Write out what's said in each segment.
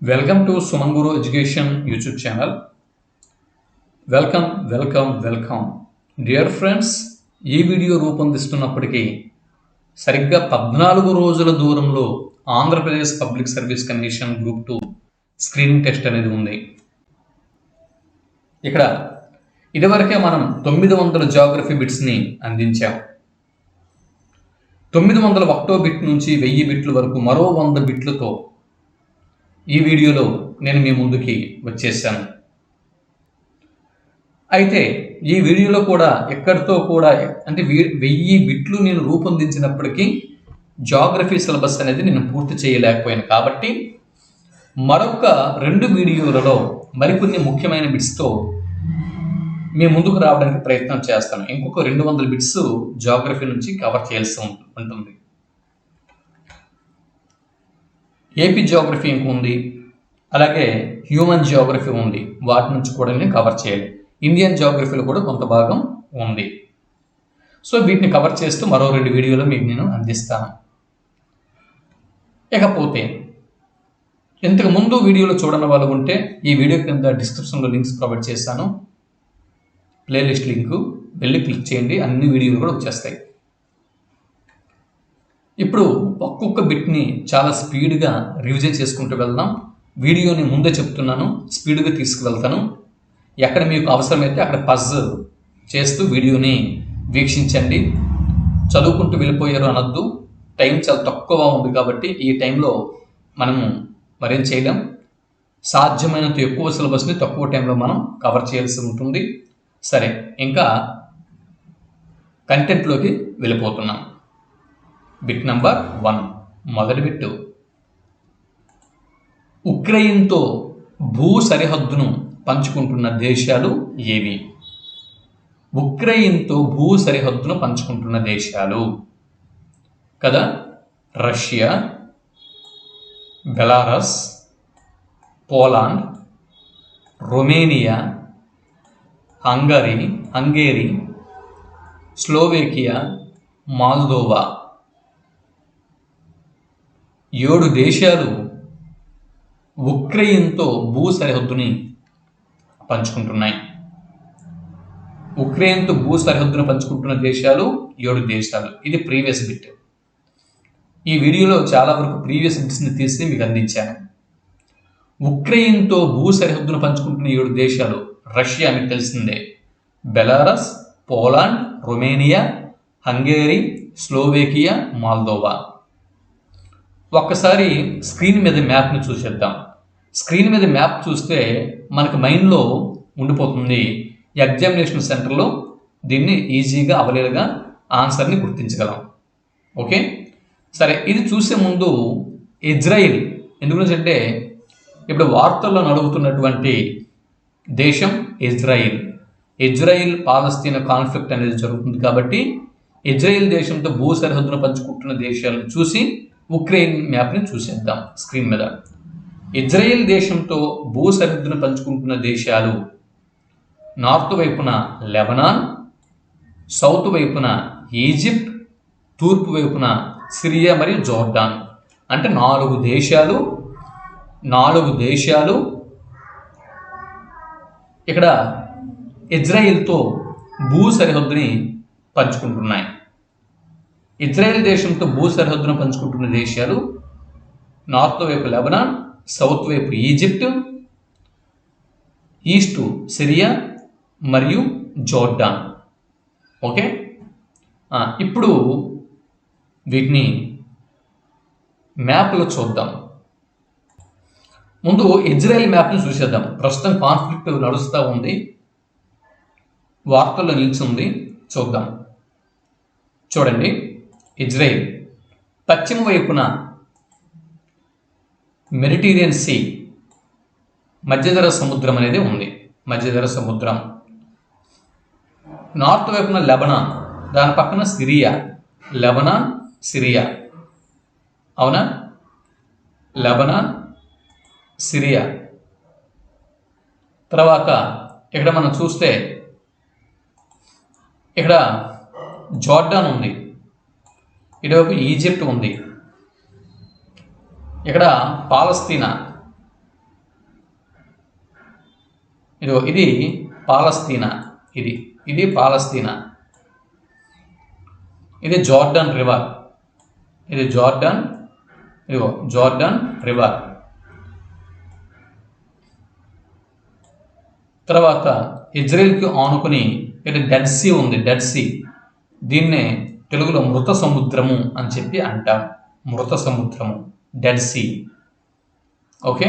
Welcome to Suman Guru Education YouTube channel. Welcome dear friends. ఈ video రూపొందిస్తున్నప్పటికీ సరిగ్గా 14 రోజుల దూరంలో Andhra Pradesh public service commission group 2 screening test అనేది ఉంది. ఇక్కడ ఇదివరకే మనం 900 జాగ్రఫీ బిట్స్ని అందించాం. 900 ఒకటో బిట్ నుంచి 1000 బిట్ల వరకు మరో 100 బిట్లతో ఈ వీడియోలో నేను మీ ముందుకి వచ్చేసాను. అయితే ఈ వీడియోలో కూడా ఎక్కడితో కూడా అంటే 1000 బిట్లు నేను రూపొందించినప్పటికీ జాగ్రఫీ సిలబస్ అనేది నేను పూర్తి చేయలేకపోయాను. కాబట్టి మరొక 2 వీడియోలలో మరికొన్ని ముఖ్యమైన బిట్స్తో మీ ముందుకు రావడానికి ప్రయత్నం చేస్తాను. ఇంకొక 200 బిట్స్ జాగ్రఫీ నుంచి కవర్ చేయాల్సి ఉంటుంది. ఏపీ జియోగ్రఫీ ఇంక ఉంది, అలాగే హ్యూమన్ జియోగ్రఫీ ఉంది. వాటి నుంచి కూడా నేను కవర్ చేయాలి. ఇండియన్ జియోగ్రఫీలో కూడా కొంత భాగం ఉంది. సో వీటిని కవర్ చేస్తూ మరో 2 వీడియోలు మీకు నేను అందిస్తాను. ఇకపోతే ఇంతకు ముందు వీడియోలో చూడని వాళ్ళు ఉంటే ఈ వీడియో కింద డిస్క్రిప్షన్లో లింక్స్ ప్రొవైడ్ చేస్తాను. ప్లేలిస్ట్ లింకు వెళ్ళి క్లిక్ చేయండి, అన్ని వీడియోలు కూడా వచ్చేస్తాయి. ఇప్పుడు ఒక్కొక్క బిట్ని చాలా స్పీడ్గా రివిజన్ చేసుకుంటూ వెళ్దాం. వీడియోని ముందే చెప్తున్నాను, స్పీడ్గా తీసుకువెళ్తాను. ఎక్కడ మీకు అవసరమైతే అక్కడ పజ్ చేస్తూ వీడియోని వీక్షించండి. చదువుకుంటూ వెళ్ళిపోయారు అనొద్దు. టైం చాలా తక్కువ ఉంది కాబట్టి ఈ టైంలో మనము మరేం చేయలేం. సాధ్యమైనంత ఎక్కువ సిలబస్ని తక్కువ టైంలో మనం కవర్ చేయాల్సి ఉంటుంది. సరే, ఇంకా కంటెంట్లోకి వెళ్ళిపోతున్నాం. బిట్ నెంబర్ 1, మొదటి బిట్టు. ఉక్రెయిన్తో భూ సరిహద్దును పంచుకుంటున్న దేశాలు ఏవి? ఉక్రెయిన్తో భూ సరిహద్దును పంచుకుంటున్న దేశాలు కదా, Russia, Belarus, Poland, Romania, Hungary, Slovakia, మాల్దోవా. 7 దేశాలు ఉక్రెయిన్తో భూ సరిహద్దుని పంచుకుంటున్నాయి. ఉక్రెయిన్తో భూ సరిహద్దును పంచుకుంటున్న దేశాలు 7 దేశాలు. ఇది ప్రీవియస్ బిట్. ఈ వీడియోలో చాలా వరకు ప్రీవియస్ బిట్స్ని తీసి మీకు అందించాను. ఉక్రెయిన్తో భూ సరిహద్దును పంచుకుంటున్న 7 దేశాలు రష్యా మీకు తెలిసిందే, Belarus, Poland, Romania, Hungary, Slovakia, మాల్దోవా. ఒక్కసారి స్క్రీన్ మీద మ్యాప్ని చూసేద్దాం. స్క్రీన్ మీద మ్యాప్ చూస్తే మనకు మైండ్లో ఉండిపోతుంది. ఎగ్జామినేషన్ సెంటర్లో దీన్ని ఈజీగా అవలేలుగా ఆన్సర్ని గుర్తించగలం. ఓకే, సరే. ఇది చూసే ముందు ఇజ్రాయిల్ ఎందుకు అంటే ఇప్పుడు వార్తల్లో నడుగుతున్నటువంటి దేశం ఇజ్రాయిల్ పాలస్తీనా కాన్ఫ్లిక్ట్ అనేది జరుగుతుంది. కాబట్టి ఇజ్రాయిల్ దేశంతో భూ సరిహద్దును పంచుకుంటున్న దేశాలను చూసి ఉక్రెయిన్ మ్యాప్ని చూసేద్దాం స్క్రీన్ మీద. ఇజ్రాయిల్ దేశంతో భూ సరిహద్దును పంచుకుంటున్న దేశాలు నార్త్ వైపున లెబనాన్, సౌత్ వైపున ఈజిప్ట్, తూర్పు వైపున సిరియా మరియు జోర్డాన్. అంటే 4 దేశాలు ఇక్కడ ఇజ్రాయిల్తో భూ సరిహద్దుని పంచుకుంటున్నాయి. ఇజ్రాయెల్ దేశంతో భూ సరిహద్దును పంచుకుంటున్న దేశాలు నార్త్ వైపు లెబనాన్, సౌత్ వైపు ఈజిప్ట్, ఈస్ట్ సిరియా మరియు జోర్డాన్. ఓకే, ఇప్పుడు వీటిని మ్యాప్లో చూద్దాం. ముందు ఇజ్రాయెల్ మ్యాప్ని చూసేద్దాం. ప్రస్తుతం కాన్ఫ్లిక్ట్ నడుస్తూ ఉంది, వార్తల్లో నిలిచింది. చూద్దాం. చూడండి, ఇజ్రాయిల్ పశ్చిమ వైపున మెడిటరేనియన్ సీ, మధ్యధరా సముద్రం అనేది ఉంది. మధ్యధరా సముద్రం. నార్త్ వైపున లెబనాన్, దాని పక్కన సిరియా. అవునా, లెబనాన్, సిరియా. తర్వాత ఇక్కడ మనం చూస్తే ఇక్కడ జోర్డాన్ ఉంది, ఇటువైపు ఈజిప్ట్ ఉంది, ఇక్కడ పాలస్తీనా, ఇది పాలస్తీనా, ఇది పాలస్తీనా, ఇది జార్డన్ రివర్, ఇది జార్డన్ రివర్. తర్వాత ఇజ్రాయెల్కి ఆనుకుని ఇది డెడ్ సీ ఉంది, డెడ్ సీ. దీన్నే తెలుగులో మృత సముద్రము అని చెప్పి అంటాం. మృత సముద్రము, dead sea. Okay.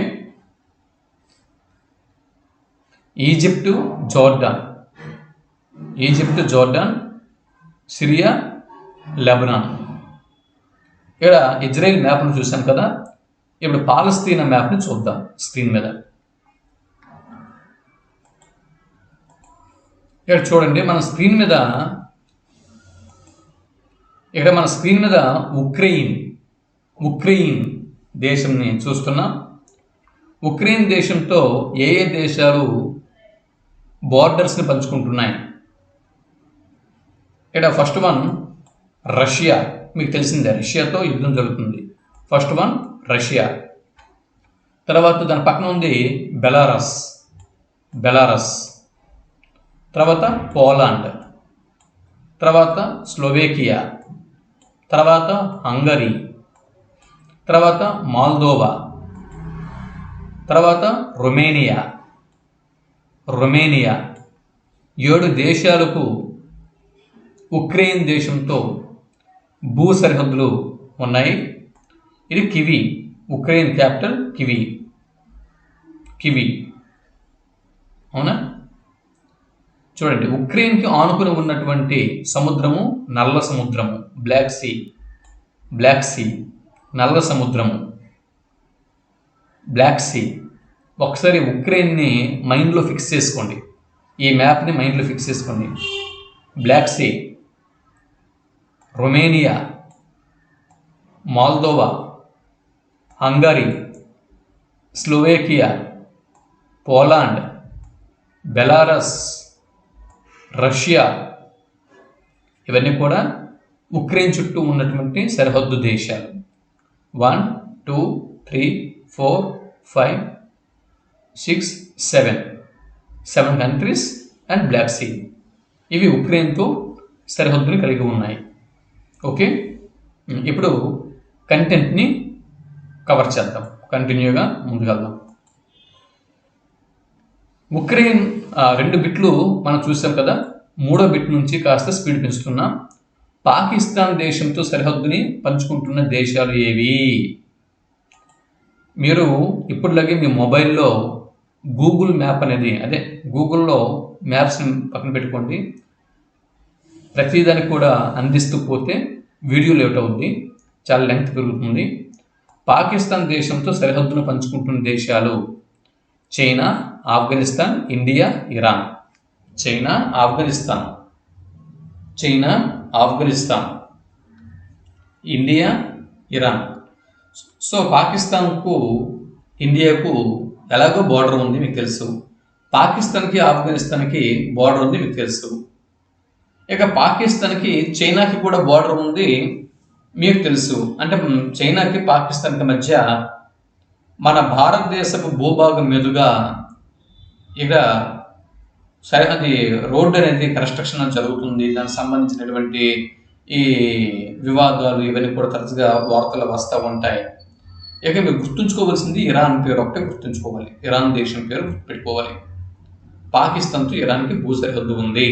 Egypt Jordan, Syria, Lebanon. ఇక్కడ ఇజ్రాయెల్ మ్యాప్ను చూసాం కదా, ఇప్పుడు పాలస్తీనా మ్యాప్ని చూద్దాం స్క్రీన్ మీద. ఇక్కడ చూడండి, మన స్క్రీన్ మీద ఉక్రెయిన్ దేశంని చూస్తున్నాం. ఉక్రెయిన్ దేశంతో ఏ దేశాలు బార్డర్స్ని పంచుకుంటున్నాయి? ఇక్కడ ఫస్ట్ వన్ రష్యా, మీకు తెలిసిందే, రష్యాతో యుద్ధం జరుగుతుంది. First one Russia. తర్వాత దాని పక్కన ఉంది బెలారస్. తర్వాత పోలాండ్, తర్వాత స్లోవేకియా, తర్వాత హంగరీ, తర్వాత మాల్దోవా, తర్వాత రొమేనియా. 7 దేశాలకు ఉక్రెయిన్ దేశంతో భూ సరిహద్దులు ఉన్నాయి. ఇది కివి, ఉక్రెయిన్ క్యాపిటల్ కివి. అవునా? చూడండి, ఉక్రెయిన్కి ఆనుకుని ఉన్నటువంటి సముద్రము నల్ల సముద్రము, బ్లాక్ సీ, నల్ల సముద్రము, బ్లాక్ సీ. ఒకసారి ఉక్రెయిన్ని మైండ్లో ఫిక్స్ చేసుకోండి, ఈ మ్యాప్ని మైండ్లో ఫిక్స్ చేసుకోండి. Black sea, Romania, Moldova, Hungary, Slovakia, Poland, Belarus, Russia. ఇవన్నీ కూడా ఉక్రెయిన్ చుట్టూ ఉన్నటువంటి సరిహద్దు దేశాలు. 1 2 3 4 5 6 7 కంట్రీస్ అండ్ బ్లాక్ సీ. ఇవి ఉక్రెయిన్తో సరిహద్దుని కలిగి ఉన్నాయి. ఓకే, ఇప్పుడు కంటెంట్ని కవర్ చేద్దాం, కంటిన్యూగా ముందుకెళ్దాం. ఉక్రెయిన్ 2 బిట్లు మనం చూసాం కదా, 3వ బిట్ నుంచి కాస్త స్పీడ్ పెంచుతున్నాం. పాకిస్తాన్ దేశంతో సరిహద్దుని పంచుకుంటున్న దేశాలు ఏవి? మీరు ఇప్పటిలాగే మీ మొబైల్లో గూగుల్ మ్యాప్ అనేది, గూగుల్లో మ్యాప్స్ని పక్కన పెట్టుకోండి. ప్రతిదానికి కూడా అందిస్తూ పోతే వీడియో లేట్ అవుద్ది, చాలా లెంగ్త్ పెరుగుతుంది. పాకిస్తాన్ దేశంతో సరిహద్దును పంచుకుంటున్న దేశాలు China, Afghanistan, India, Iran. China, Afghanistan, India, Iran. So పాకిస్తాన్కు ఇండియాకు ఎలాగో బార్డర్ ఉంది మీకు తెలుసు, పాకిస్తాన్కి ఆఫ్ఘనిస్తాన్కి బార్డర్ ఉంది మీకు తెలుసు. ఇక పాకిస్తాన్కి చైనాకి కూడా బార్డర్ ఉంది మీకు తెలుసు. అంటే చైనాకి పాకిస్తాన్కి మధ్య మన భారతదేశపు భూభాగం మీదుగా ఇక అది రోడ్డు అనేది కన్స్ట్రక్షన్ జరుగుతుంది. దానికి సంబంధించినటువంటి ఈ వివాదాలు ఇవన్నీ కూడా తరచుగా వార్తలు వస్తూ ఉంటాయి. ఇక మీరు గుర్తుంచుకోవాల్సింది ఇరాన్ పేరు ఒకటే గుర్తుంచుకోవాలి, ఇరాన్ దేశం పేరు పెట్టుకోవాలి. పాకిస్తాన్తో ఇరాన్కి భూ సరిహద్దు ఉంది.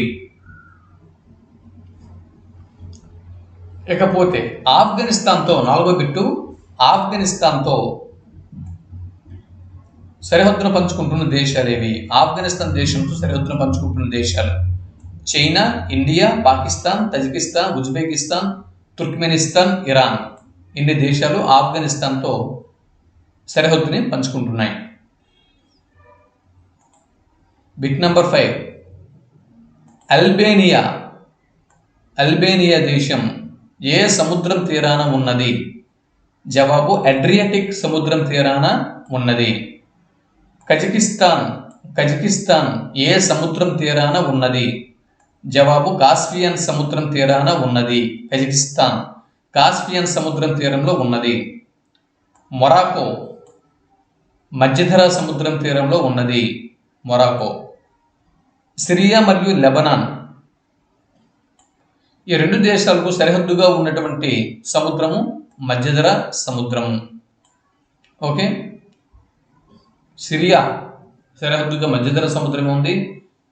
ఇకపోతే ఆఫ్ఘనిస్తాన్తో 4వ బిట్టు, ఆఫ్ఘనిస్తాన్తో సరిహద్దును పంచుకుంటున్న దేశాలు ఏవి? ఆఫ్ఘనిస్తాన్ దేశంతో సరిహద్దును పంచుకుంటున్న దేశాలు China, India, Pakistan, Tajikistan, Uzbekistan, Turkmenistan, Iran. ఇన్ని దేశాలు ఆఫ్ఘనిస్తాన్తో సరిహద్దుని పంచుకుంటున్నాయి. బిట్ నెంబర్ 5, అల్బేనియా దేశం ఏ సముద్రం తీరాన ఉన్నది? జవాబు అడ్రియాటిక్ సముద్రం తీరాన ఉన్నది. కజకిస్తాన్ ఏ సముద్రం తీరాన ఉన్నది? జవాబు కాస్పియన్ సముద్రం తీరాన ఉన్నది. కజకిస్తాన్ కాస్పియన్ సముద్రం తీరంలో ఉన్నది. మొరాకో మధ్యధరా సముద్రం తీరంలో ఉన్నది. మొరాకో సిరియా మరియు లెబనాన్ ఈ రెండు దేశాలకు సరిహద్దుగా ఉన్నటువంటి సముద్రము మధ్యధర సముద్రము. ఓకే, సిరియా సరిహద్దుగా మధ్యధర సముద్రమే ఉంది,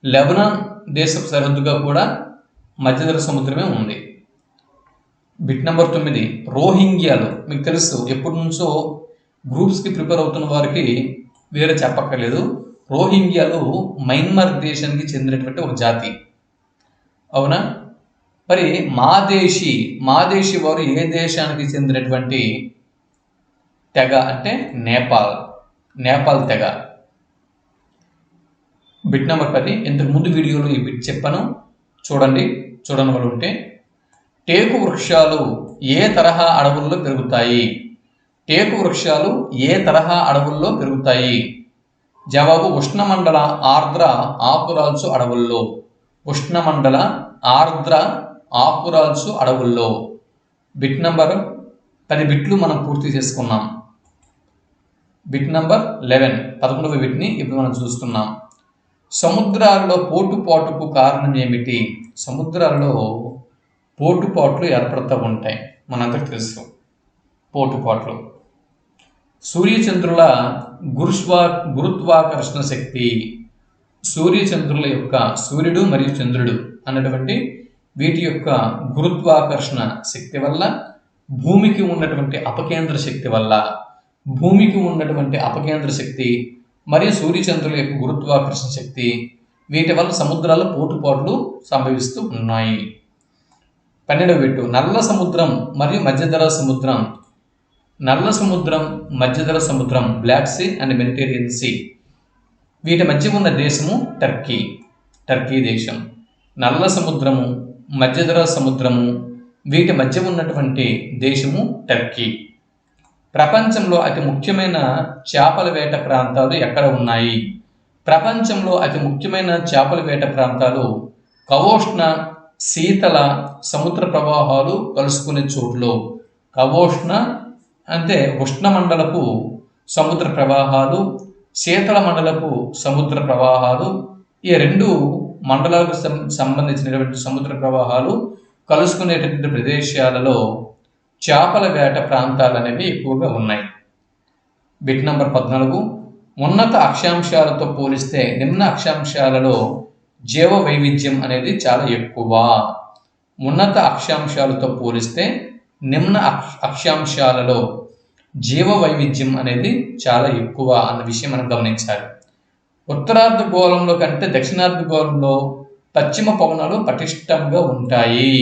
లెబనాన్ దేశపు సరిహద్దుగా కూడా మధ్యధర సముద్రమే ఉంది. Bit number 9 రోహింగ్యాలు. మీకు తెలుసు, ఎప్పటి నుంచో గ్రూప్స్కి ప్రిపేర్ అవుతున్న వారికి వేరే చెప్పక్కర్లేదు. రోహింగ్యాలు మయన్మార్ దేశానికి చెందినటువంటి ఒక జాతి, అవునా? మరి మాదేశీ వారు ఏ దేశానికి చెందినటువంటి తెగ అంటే నేపాల్ తెగ. బిట్ నెంబర్ 10 ఇంతకు ముందు వీడియోలో ఈ బిట్ చెప్పాను, చూడండి వాళ్ళు ఉంటే. టేకు వృక్షాలు ఏ తరహా అడవుల్లో పెరుగుతాయి? టేకు వృక్షాలు ఏ తరహా అడవుల్లో పెరుగుతాయి? జవాబు ఉష్ణమండల ఆర్ద్ర ఆకురాల్చు అడవుల్లో. ఉష్ణమండల ఆర్ద్ర ఆకురాల్చు అడవుల్లో. బిట్ నంబర్ 10 బిట్లు మనం పూర్తి చేసుకున్నాం. బిట్ నంబర్ 11వ బిట్ని ఇప్పుడు మనం చూస్తున్నాం. సముద్రాలలో పోటుపాటుకు కారణం ఏమిటి? సముద్రాలలో పోటుపాట్లు ఏర్పడుతూ ఉంటాయి, మనందరికి తెలుసు. పోటుపాట్లు సూర్యచంద్రుల గురుత్వాకర్షణ శక్తి. సూర్యచంద్రుల యొక్క సూర్యుడు మరియు చంద్రుడు అన్నటువంటి వీటి యొక్క గురుత్వాకర్షణ శక్తి వల్ల భూమికి ఉన్నటువంటి అపకేంద్ర శక్తి మరియు సూర్యచంద్రుల యొక్క గురుత్వాకర్షణ శక్తి, వీటి వల్ల సముద్రాల పోటుపాట్లు సంభవిస్తూ ఉన్నాయి. 12వ బిట్టు నల్ల సముద్రం మరియు మధ్యధరా సముద్రం. నల్ల సముద్రం, మధ్యధరా సముద్రం, black sea and Mediterranean sea, వీటి మధ్య ఉన్న దేశము టర్కీ దేశం. నల్ల సముద్రము, మధ్యధరా సముద్రము, వీటి మధ్య ఉన్నటువంటి దేశము టర్కీ. ప్రపంచంలో అతి ముఖ్యమైన చేపల వేట ప్రాంతాలు ఎక్కడ ఉన్నాయి? ప్రపంచంలో అతి ముఖ్యమైన చేపల వేట ప్రాంతాలు కవోష్ణ శీతల సముద్ర ప్రవాహాలు కలుసుకునే చోట్లో. కవోష్ణ అంటే ఉష్ణమండలపు సముద్ర ప్రవాహాలు, శీతల మండలపు సముద్ర ప్రవాహాలు, ఈ రెండు మండలాలకు సంబంధించినటువంటి సముద్ర ప్రవాహాలు కలుసుకునేటటువంటి ప్రదేశాలలో చేపల వేట ప్రాంతాలు అనేవి ఎక్కువగా ఉన్నాయి. బిట్ నంబర్ 14 ఉన్నత అక్షాంశాలతో పోలిస్తే నిమ్న అక్షాంశాలలో జీవ వైవిధ్యం అనేది చాలా ఎక్కువ. ఉన్నత అక్షాంశాలతో పోలిస్తే నిమ్న అక్షాంశాలలో జీవ వైవిధ్యం అనేది చాలా ఎక్కువ అన్న విషయం మనం గమనించాలి. ఉత్తరార్ధగోళంలో కంటే దక్షిణార్ధగోళంలో పశ్చిమ పవనాలు పటిష్టంగా ఉంటాయి.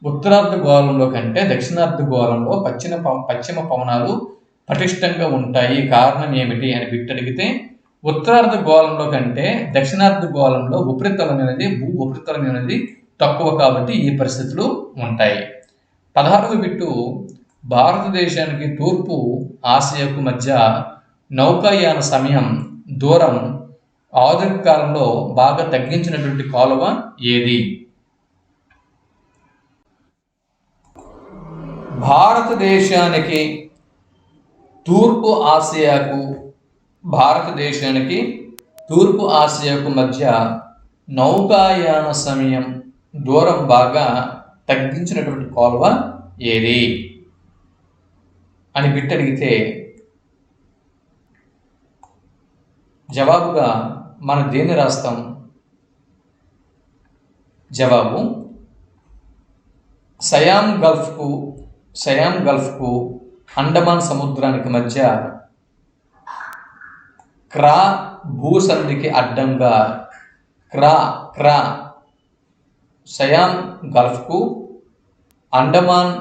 ఉత్తరార్ధగోళంలో కంటే దక్షిణార్ధగోళంలో పశ్చిమ పవనాలు పటిష్టంగా ఉంటాయి. కారణం ఏమిటి అని బిట్ అడిగితే, ఉత్తరార్ధగోళంలో కంటే దక్షిణార్ధగోళంలో భూ ఉపరితలం అనేది తక్కువ కాబట్టి ఈ పరిస్థితులు ఉంటాయి. 16వ బిట్టు భారతదేశానికి తూర్పు ఆసియాకు మధ్య నౌకాయాన దూరం ఆధునిక కాలంలో బాగా తగ్గించినటువంటి కాలువ ఏది? భారతదేశానికి తూర్పు ఆసియాకు మధ్య నౌకాయాన దూరం బాగా తగ్గించినటువంటి కాలువ ఏది అని బిట్ అడిగితే, జవాబుగా మనం దేన్ని రాస్తాం? జవాబు సయాం గల్ఫ్కు అండమాన్ సముద్రానికి మధ్య క్రా భూసంధికి అడ్డంగా సయాం గల్ఫ్కు అండమాన్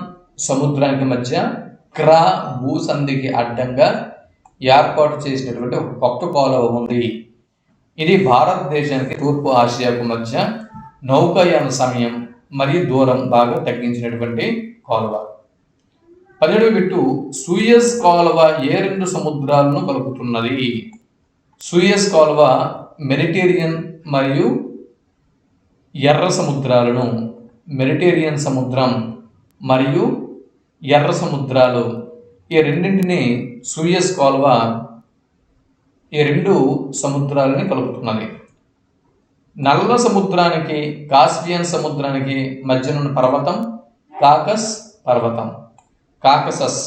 సముద్రానికి మధ్య క్రా భూసంధికి అడ్డంగా ఏర్పాటు చేసినటువంటి ఒక కొత్త కాలువ ఉంది. ఇది భారతదేశానికి తూర్పు ఆసియాకు మధ్య నౌకాయాన మరియు దూరం బాగా తగ్గించినటువంటి కాలువ. 17వ బిట్టు సూయజ్ కాలువ ఏ రెండు సముద్రాలను కలుపుతున్నది? సూయజ్ కాలువ మెడిటేరియన్ మరియు ఎర్ర సముద్రాలను, మెడిటేరియన్ సముద్రం మరియు ఎర్ర సముద్రాలు, ఈ రెండింటిని సూయజ్ కాలువ ఈ రెండు సముద్రాలని కలుపుతున్నది. నల్ల సముద్రానికి కాస్పియన్ సముద్రానికి మధ్యనున్న పర్వతం కాకస్ పర్వతం. కాకసస్.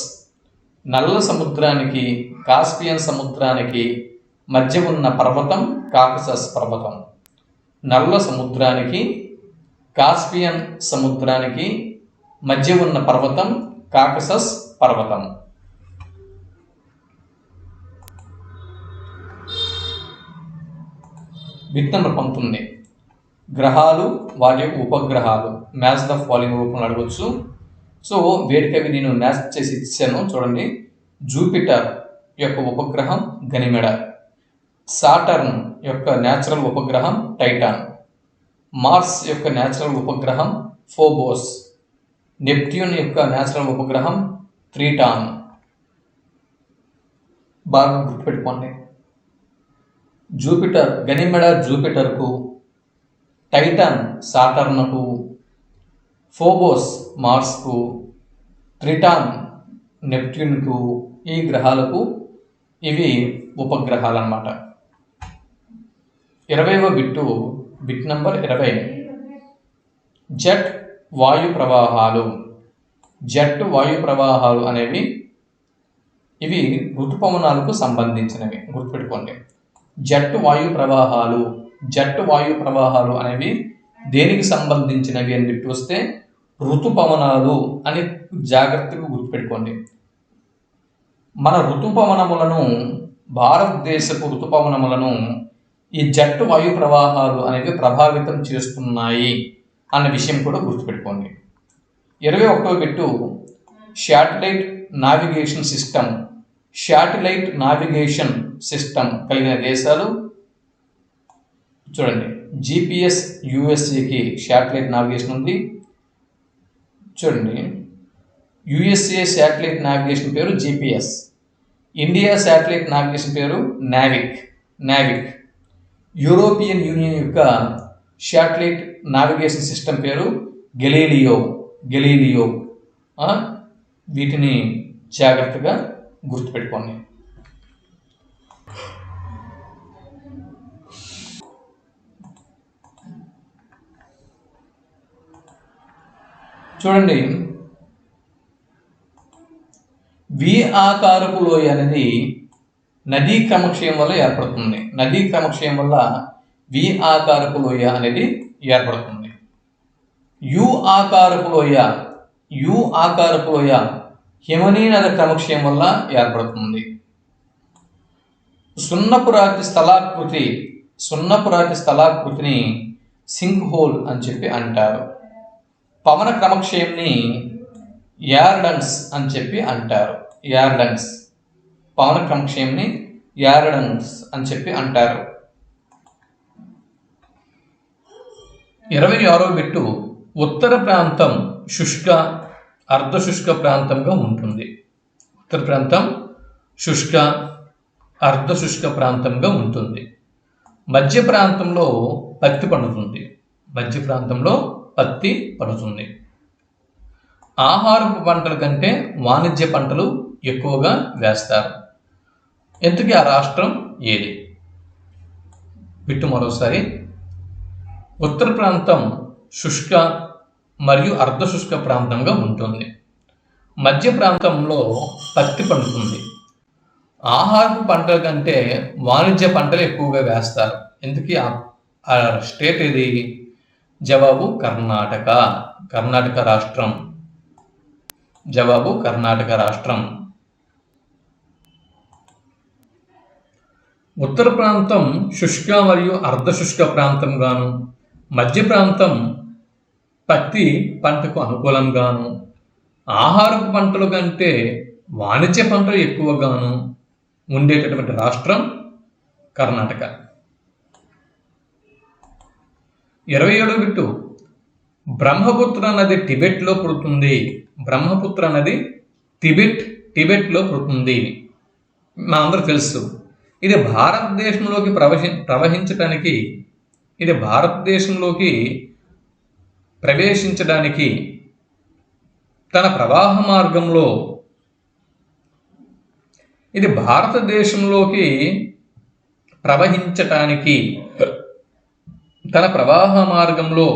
నల్ల సముద్రానికి కాస్పియన్ సముద్రానికి మధ్య ఉన్న పర్వతం కాకసస్ పర్వతం. నల్ల సముద్రానికి కాస్పియన్ సముద్రానికి మధ్య ఉన్న పర్వతం కాకసస్ పర్వతం. Bit number 19. గ్రహాలు వాటి యొక్క ఉపగ్రహాలు మ్యాచ్ ద ఫాలోయింగ్ రూపంలో అడగవచ్చు. సో వేడికవి నేను మ్యాచ్ చేసి ఇచ్చాను చూడండి. జూపిటర్ యొక్క ఉపగ్రహం గనిమెడ, సాటర్న్ యొక్క న్యాచురల్ ఉపగ్రహం టైటాన్, మార్స్ యొక్క న్యాచురల్ ఉపగ్రహం ఫోబోస్, నెప్ట్యూన్ యొక్క న్యాచురల్ ఉపగ్రహం ట్రిటాన్. బాగా గుర్తుపెట్టుకోండి. జూపిటర్ గనిమెడ జూపిటర్కు, టైటాన్ సాటర్న్కు, ఫోబోస్ మార్స్కు, ట్రిటాన్ నెప్ట్యూన్కు, ఈ గ్రహాలకు ఇవి ఉపగ్రహాలు అన్నమాట. 20వ బిట్టు బిట్ నంబర్ 20. జెట్ వాయు ప్రవాహాలు. జెట్ వాయు ప్రవాహాలు అనేవి ఇవి ఋతుపవనాలకు సంబంధించినవి, గుర్తుపెట్టుకోండి. జెట్ వాయు ప్రవాహాలు, జెట్ వాయు ప్రవాహాలు అనేవి దేనికి సంబంధించినవి అని బిట్టు వస్తే ఋతుపవనాలు అని జాగ్రత్తగా గుర్తుపెట్టుకోండి. మన ఋతుపవనములను, భారతదేశపు ఋతుపవనములను ఈ జెట్ వాయు ప్రవాహాలు అనేవి ప్రభావితం చేస్తున్నాయి అన్న విషయం కూడా గుర్తుపెట్టుకోండి. 21వ bit satellite navigation system. Satellite navigation system కలిగిన దేశాలు చూడండి. జిపిఎస్ యుఎస్ఏకి శాటిలైట్ నావిగేషన్ ఉంది. చూడండి, యుఎస్ఏ శాటిలైట్ నావిగేషన్ పేరు జిపిఎస్. ఇండియా శాటిలైట్ నావిగేషన్ పేరు నావిక్. యూరోపియన్ యూనియన్ యొక్క శాటిలైట్ నావిగేషన్ సిస్టమ్ పేరు గెలీలియో. వీటిని జాగ్రత్తగా గుర్తుపెట్టుకోండి. చూడండి, వి ఆకారపు లోయ అనేది నదీ క్రమక్షయం వల్ల ఏర్పడుతుంది. నదీ క్రమక్షయం వల్ల వి ఆకారపు లోయ అనేది ఏర్పడుతుంది. యు ఆకారపు లోయ హిమనీ నది క్రమక్షయం వల్ల ఏర్పడుతుంది. సున్నపురాతి స్థలాకృతిని సింక్ హోల్ అని చెప్పి అంటారు. పవన క్రమక్షయంని యార్డన్స్ అని చెప్పి అంటారు. పవన క్రమక్షయంని యార్డన్స్ అని చెప్పి అంటారు. 26వ బిట్టు ఉత్తర ప్రాంతం శుష్క అర్ధశుష్క ప్రాంతంగా ఉంటుంది. ఉత్తర ప్రాంతం శుష్క అర్ధశుష్క ప్రాంతంగా ఉంటుంది. మధ్య ప్రాంతంలో పత్తి పండుతుంది. ఆహారపు పంటల కంటే వాణిజ్య పంటలు ఎక్కువగా వేస్తారు. ఇంతకీ ఆ రాష్ట్రం ఏది? బిట్టు మరోసారి. ఉత్తర ప్రాంతం శుష్క మరియు అర్ధశుష్క ప్రాంతంగా ఉంటుంది. మధ్య ప్రాంతంలో పత్తి పండుతుంది. ఆహారపు పంటల కంటే వాణిజ్య పంటలు ఎక్కువగా వేస్తారు. ఇంతకీ ఆ స్టేట్ ఏది? జవాబు కర్ణాటక రాష్ట్రం. జవాబు కర్ణాటక రాష్ట్రం. ఉత్తర ప్రాంతం శుష్క మరియు అర్ధశుష్క ప్రాంతంగాను, మధ్య ప్రాంతం పత్తి పంటకు అనుకూలంగాను, ఆహారపు పంటల కంటే వాణిజ్య పంటలు ఎక్కువగాను ఉండేటటువంటి రాష్ట్రం కర్ణాటక. 27వ బిట్టు బ్రహ్మపుత్ర నది టిబెట్లో పుడుతుంది. బ్రహ్మపుత్ర నది టిబెట్లో పుడుతుంది. మా అందరూ తెలుసు. ఇది భారతదేశంలోకి ప్రవేశించడానికి తన ప్రవాహ మార్గంలో ఇది భారతదేశంలోకి ప్రవహించటానికి తన ప్రవాహ మార్గంలో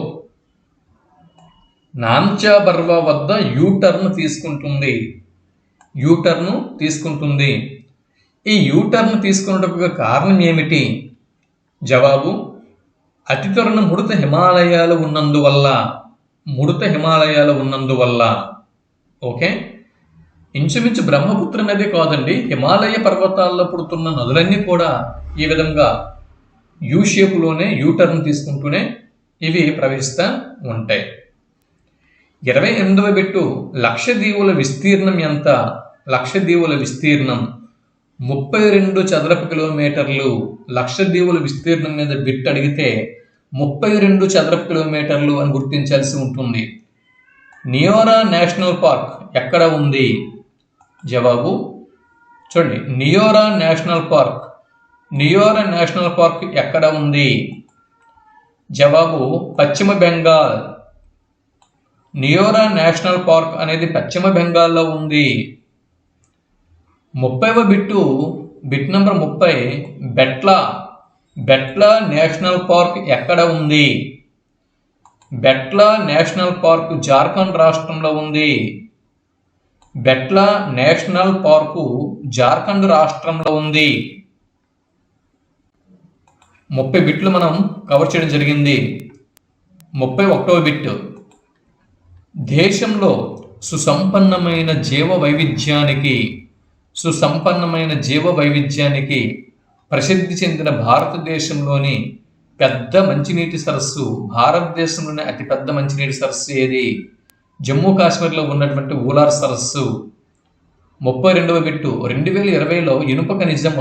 నామ్చా బర్వా వద్ద యూటర్న్ తీసుకుంటుంది. ఈ యూటర్న్ తీసుకున్నట్టుగా కారణం ఏమిటి? జవాబు, అతి త్వరన ముడత హిమాలయాలు ఉన్నందువల్ల. ఓకే, ఇంచుమించు బ్రహ్మపుత్ర నది కాదండి, హిమాలయ పర్వతాల్లో పుడుతున్న నదులన్నీ కూడా ఈ విధంగా యూ షేపులోనే యూటర్న్ తీసుకుంటూనే ఇవి ప్రవహిస్తూ ఉంటాయి. 28వ బిట్టు, లక్షద్వీపుల విస్తీర్ణం ఎంత? లక్షద్వీపుల విస్తీర్ణం 32 చదరపు కిలోమీటర్లు. లక్షద్వీపుల విస్తీర్ణం మీద బిట్ అడిగితే 32 చదరపు కిలోమీటర్లు అని గుర్తించాల్సి ఉంటుంది. నియోరా నేషనల్ పార్క్ ఎక్కడ ఉంది? జవాబు చూడండి, నియోరా నేషనల్ పార్క్ ఎక్కడ ఉంది? జవాబు పశ్చిమ బెంగాల్. నియోరా నేషనల్ పార్క్ అనేది పశ్చిమ బెంగాల్లో ఉంది. 30వ bit, bit number 30, బెట్లా national park ఎక్కడ ఉంది? బెట్లా నేషనల్ పార్క్ జార్ఖండ్ రాష్ట్రంలో ఉంది. బెట్లా నేషనల్ పార్కు జార్ఖండ్ రాష్ట్రంలో ఉంది. 30 బిట్లు మనం కవర్ చేయడం జరిగింది. 31వ బిట్టు, దేశంలో సుసంపన్నమైన జీవ వైవిధ్యానికి ప్రసిద్ధి చెందిన భారతదేశంలోని పెద్ద మంచినీటి సరస్సు, భారతదేశంలోని అతిపెద్ద మంచినీటి సరస్సు ఏది? జమ్మూ కాశ్మీర్లో ఉన్నటువంటి ఊలార్ సరస్సు. 32వ బిట్టు, 2020లో ఇనుప ఖనిజం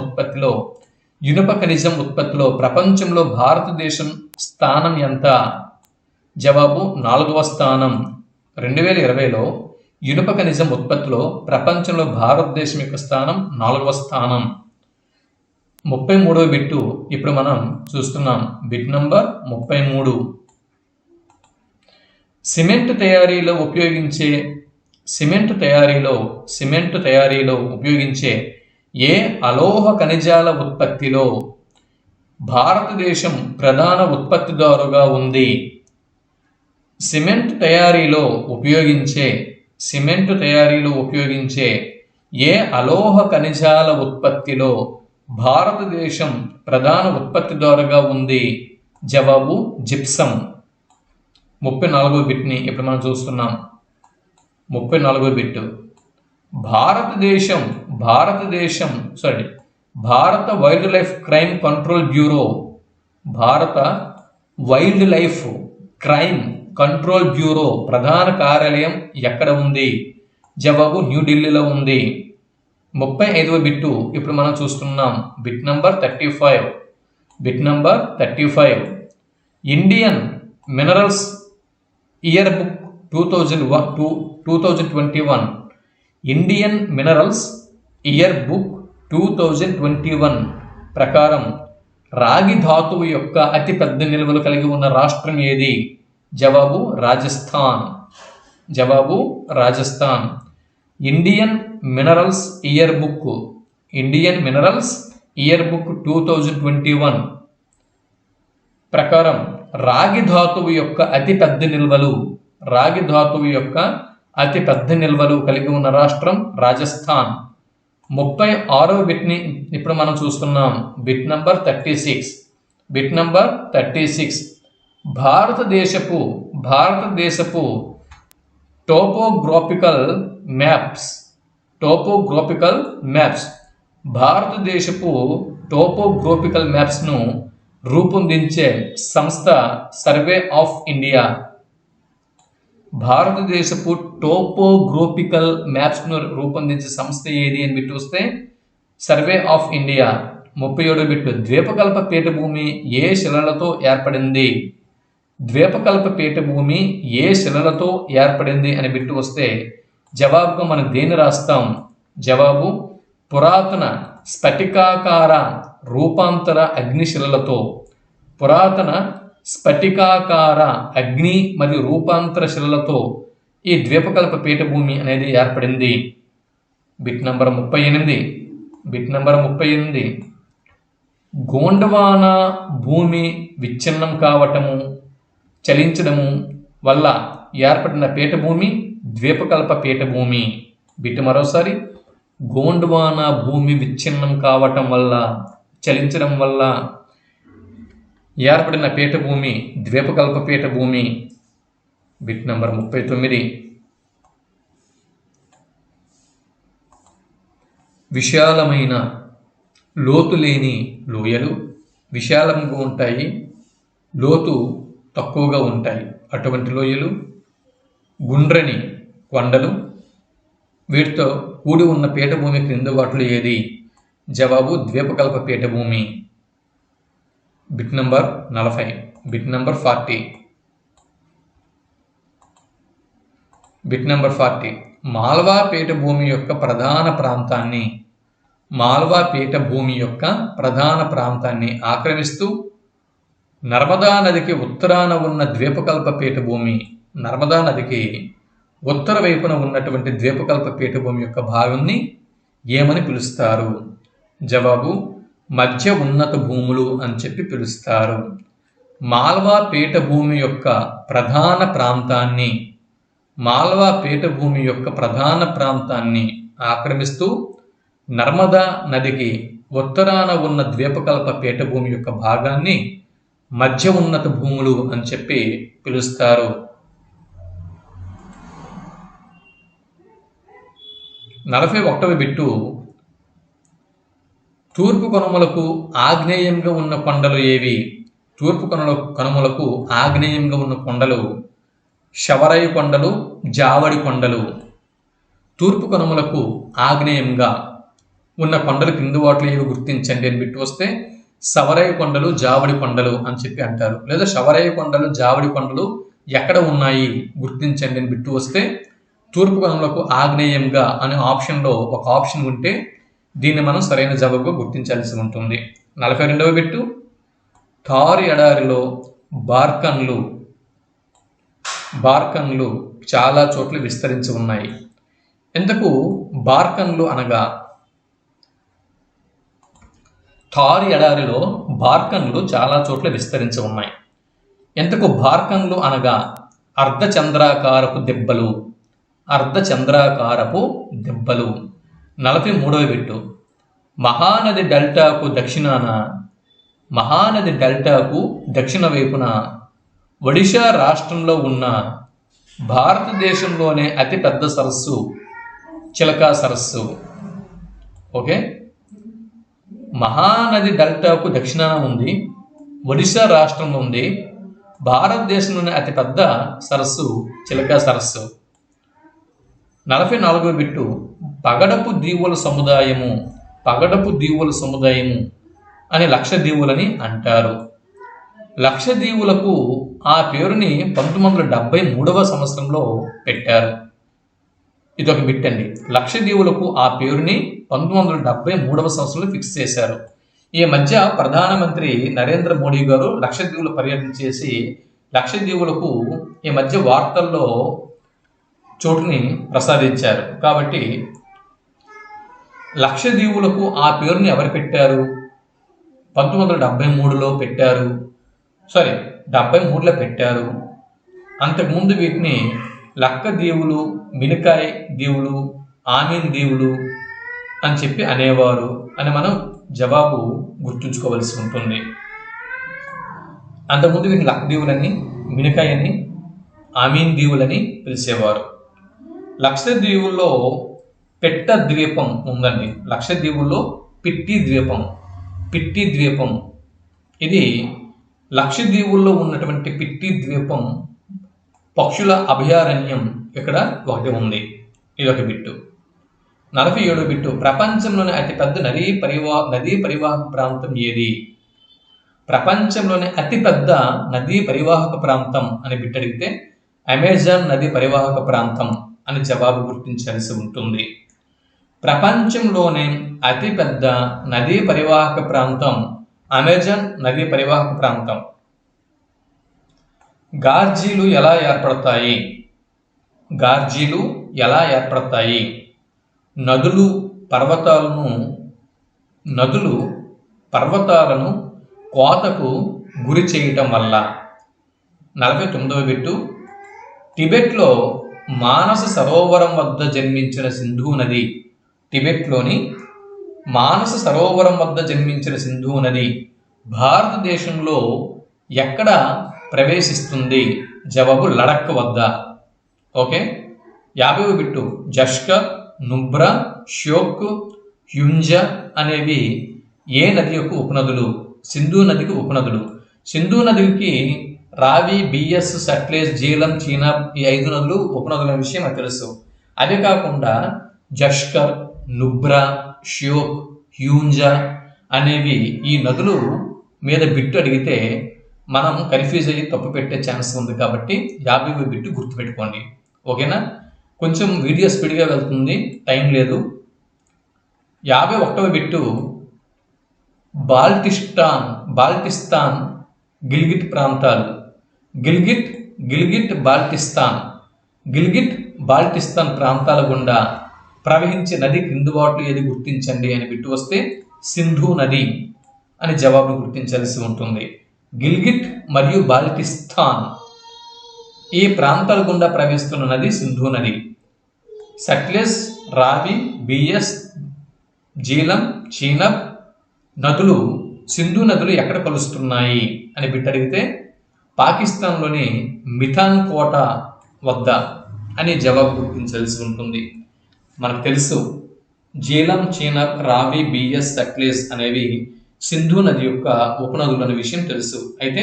ఉత్పత్తిలో ప్రపంచంలో భారతదేశం స్థానం ఎంత? జవాబు 4వ స్థానం. 2020లో ఇనుప ఖనిజం ఉత్పత్తిలో ప్రపంచంలో భారతదేశం యొక్క స్థానం 4వ స్థానం. 33వ బిట్టు ఇప్పుడు మనం చూస్తున్నాం. బిట్ నంబర్ 33, సిమెంట్ తయారీలో ఉపయోగించే ఏ అలోహ ఖనిజాల ఉత్పత్తిలో భారతదేశం ప్రధాన ఉత్పత్తిదారుగా ఉంది? సిమెంట్ తయారీలో ఉపయోగించే ఏ అలోహ ఖనిజాల ఉత్పత్తిలో భారతదేశం ప్రధాన ఉత్పత్తిదారుగా ఉంది? జవాబు జిప్సం. 34వ బిట్ని ఇప్పుడు మనం చూస్తున్నాం. 34వ బిట్టు, భారత wild life crime control bureau ప్రధాన కార్యాలయం ఎక్కడ ఉంది? జవాబు న్యూఢిల్లీలో ఉంది. 35వ బిట్టు ఇప్పుడు మనం చూస్తున్నాం. Bit number 35, Indian minerals year book 2021 Indian minerals year book 2021 ప్రకారం రాగి ధాతువు యొక్క అతిపెద్ద నిల్వలు కలిగి ఉన్న రాష్ట్రం ఏది? జవాబు Rajasthan. Indian minerals year book 2021 ప్రకారం రాగి ధాతువు యొక్క అతిపెద్ద నిల్వలు కలిగి ఉన్న రాష్ట్రం రాజస్థాన్. 36వ బిట్ని ఇప్పుడు మనం చూస్తున్నాం. బిట్ నంబర్ 36, భారతదేశపు టోపోగ్రాఫికల్ మ్యాప్స్ భారతదేశపు టోపోగ్రాఫికల్ మ్యాప్స్ను రూపొందించే సంస్థ సర్వే ఆఫ్ ఇండియా. భారతదేశపు టోపోగ్రాఫికల్ మ్యాప్స్ను రూపొందించే సంస్థ ఏది అని బిట్టు వస్తే సర్వే ఆఫ్ ఇండియా. 37వ బిట్టు, ద్వీపకల్ప పీఠభూమి ఏ శిలలతో ఏర్పడింది అని బిట్టు వస్తే జవాబుగా మనం దేన్ని రాస్తాం? జవాబు పురాతన స్ఫటికాకార రూపాంతర అగ్నిశిలలతో. పురాతన స్ఫటికాకార అగ్ని మరియు రూపాంతర శిలలతో ఈ ద్వీపకల్ప పీఠభూమి అనేది ఏర్పడింది. బిట్ నంబర్ 38, గోండవాన భూమి విచ్ఛిన్నం కావటము, చలించడము వల్ల ఏర్పడిన పీఠభూమి ద్వీపకల్ప పీఠభూమి. బిట్టు మరోసారి, గోండవాన భూమి విచ్ఛిన్నం కావటం వల్ల, చలించడం వల్ల ఏర్పడిన పీఠభూమి ద్వీపకల్ప పీఠభూమి. Bit number 39. విశాలమైన లోతు లేని లోయలు విశాలంగా ఉంటాయి, లోతు తక్కువగా ఉంటాయి. అటువంటి లోయలు. గుండ్రని కొండలు, వీటితో కూడి ఉన్న పీఠభూమి క్రింద వాటిలో ఏది? జవాబు ద్వీపకల్ప పీఠభూమి. Bit number 40. Bit number 40. Bit number 40. Malwa పీఠభూమి యొక్క ప్రధాన ప్రాంతాన్ని, మాల్వా పీఠభూమి యొక్క ప్రధాన ప్రాంతాన్ని ఆక్రమిస్తూ నర్మదా నదికి ఉత్తరాన ఉన్న ద్వీపకల్ప పీఠభూమి, నర్మదా నదికి ఉత్తర వైపున ఉన్నటువంటి ద్వీపకల్ప పీఠభూమి యొక్క భాగాన్ని ఏమని పిలుస్తారు? జవాబు మధ్య ఉన్నత భూములు అని చెప్పి పిలుస్తారు. మాల్వా పీఠభూమి యొక్క ప్రధాన ప్రాంతాన్ని, మాల్వా పీఠభూమి యొక్క ప్రధాన ప్రాంతాన్ని ఆక్రమిస్తూ నర్మదా నదికి ఉత్తరాన ఉన్న ద్వీపకల్ప పీఠభూమి యొక్క భాగాన్ని మధ్య ఉన్నత భూములు అని చెప్పి పిలుస్తారు. 41వ బిట్టు, తూర్పు కనుమలకు ఆగ్నేయంగా ఉన్న కొండలు ఏవి? తూర్పు కనుమలకు ఆగ్నేయంగా ఉన్న కొండలు శవరయ్య కొండలు, జావడి కొండలు. తూర్పు కనుమలకు ఆగ్నేయంగా ఉన్న కొండలు కింది వాటిలో ఏవి గుర్తించండి అని బిట్టు వస్తే సవరయ్య కొండలు, జావడి కొండలు అని చెప్పి అంటారు. లేదా శవరయ్య కొండలు, జావడి కొండలు ఎక్కడ ఉన్నాయి గుర్తించండి అని బిట్టు వస్తే తూర్పు కనుమలకు ఆగ్నేయంగా అనే ఆప్షన్లో ఒక ఆప్షన్ ఉంటే దీన్ని మనం సరైన జవాబుగా గుర్తించాల్సి ఉంటుంది. 42వ బిట్టు, థార్ ఎడారిలో బార్కన్లు చాలా చోట్ల విస్తరించి ఉన్నాయి. ఎందుకు బార్కన్లు అనగా? థార్ ఎడారిలో బార్కన్లు చాలా చోట్ల విస్తరించి ఉన్నాయి. ఎందుకు బార్కన్లు అనగా? అర్ధచంద్రాకారపు దెబ్బలు, అర్ధచంద్రాకారపు దెబ్బలు. 43వ బిట్టు, మహానది డెల్టాకు దక్షిణ వైపున ఒడిషా రాష్ట్రంలో ఉన్న భారతదేశంలోనే అతిపెద్ద సరస్సు చిలకా సరస్సు. ఓకే, మహానది డెల్టాకు దక్షిణాన ఉంది, ఒడిశా రాష్ట్రంలో ఉంది, భారతదేశంలోనే అతిపెద్ద సరస్సు చిలకా సరస్సు. 44వ బిట్టు, పగడపు దీవుల సముదాయము అని లక్షద్వీపులని అంటారు. లక్షద్వీపులకు ఆ పేరుని 1973వ సంవత్సరంలో పెట్టారు. ఇదొక బిట్ అండి. లక్షద్వీపులకు ఆ పేరుని 1973వ సంవత్సరంలో ఫిక్స్ చేశారు. ఈ మధ్య ప్రధానమంత్రి నరేంద్ర మోడీ గారు లక్షద్వీపులు పర్యటన చేసి లక్షద్వీపులకు ఈ మధ్య వార్తల్లో చోటుని ప్రసాదించారు. కాబట్టి లక్షద్వీపులకు ఆ పేరుని ఎవరు పెట్టారు? 1973లో పెట్టారు. 73లో పెట్టారు. అంతకుముందు వీటిని లక్క దీవులు, మినకాయ్ దీవులు, ఆమీన్ దీవులు అని చెప్పి అనేవారు అని మనం జవాబు గుర్తుంచుకోవలసి ఉంటుంది. అంతకుముందు వీటిని లక్క దీవులని, మినకాయ్ అని, ఆమీన్ దీవులని పిలిచేవారు. లక్షద్వీపుల్లో పెట్ట ద్వీపం ఉందండి. లక్షద్వీపుల్లో పిట్టి ద్వీపం ఇది లక్షద్వీపుల్లో ఉన్నటువంటి పిట్టి ద్వీపం పక్షుల అభయారణ్యం ఇక్కడ ఒకటి ఉంది. ఇదొక బిట్టు. 47 బిట్టు, ప్రపంచంలోని అతిపెద్ద నదీ పరివాహక ప్రాంతం ఏది? ప్రపంచంలోని అతిపెద్ద నదీ పరివాహక ప్రాంతం అని బిట్ అడిగితే అమెజాన్ నదీ పరివాహక ప్రాంతం అని జవాబు గుర్తించాల్సి ఉంటుంది. ప్రపంచంలోనే అతిపెద్ద నదీ పరివాహక ప్రాంతం అమెజాన్ నదీ పరివాహక ప్రాంతం. గార్జీలు ఎలా ఏర్పడతాయి? నదులు పర్వతాలను కోతకు గురి చేయటం వల్ల. 49వ బిట్టు, టిబెట్లో మానస సరోవరం వద్ద జన్మించిన సింధు నది. టిబెట్లోని మానస సరోవరం వద్ద జన్మించిన సింధు నది భారతదేశంలో ఎక్కడ ప్రవేశిస్తుంది? జవాబు లడఖ్ వద్ద. ఓకే. 50వ బిట్టు, జష్కర్, నుబ్రా, ష్యోక్, హ్యుంజ అనేవి ఏ నది యొక్క ఉపనదులు? సింధు నదికి ఉపనదులు. సింధు నదికి రావి, బిఎస్, సట్లెజ్, జీలం, చీనాబ్ ఈ 5 నదులు ఉపనదుల విషయం మనకు తెలుసు. అదే కాకుండా జష్కర్, నుబ్రా, ష్యోక్, హ్యూంజ అనేవి ఈ నదులు మీద బిట్టు అడిగితే మనం కన్ఫ్యూజ్ అయ్యి తప్పు పెట్టే ఛాన్స్ ఉంది. కాబట్టి 50వ బిట్టు గుర్తుపెట్టుకోండి. ఓకేనా? కొంచెం వీడియో స్పీడ్గా వెళ్తుంది, టైం లేదు. 51వ బిట్టు, బాల్టిస్తాన్ గిల్గిట్ ప్రాంతాలు. గిల్గిట్ బాల్టిస్తాన్ ప్రాంతాల గుండా ప్రవహించే నది క్రింది వాటిలో ఏది గుర్తించండి అని బిట్టు వస్తే సింధు నది అని జవాబు గుర్తించాల్సి ఉంటుంది. గిల్గిట్ మరియు బాల్టిస్తాన్ ఈ ప్రాంతాల గుండా ప్రవహిస్తున్న నది సింధు నది. సట్లెజ్, రావి, బిఎస్, జీలం, చీనబ్ నదులు సింధు నదులు ఎక్కడ కలుస్తున్నాయి అని బిట్టు అడిగితే పాకిస్తాన్లోని మిథాన్ కోట వద్ద అని జవాబు గుర్తించాల్సి ఉంటుంది. మనకు తెలుసు జీలం, చీనబ్, రావి, బిఎస్, సట్లెజ్ అనేవి సింధు నది యొక్క ఉపనదులు అనే విషయం తెలుసు. అయితే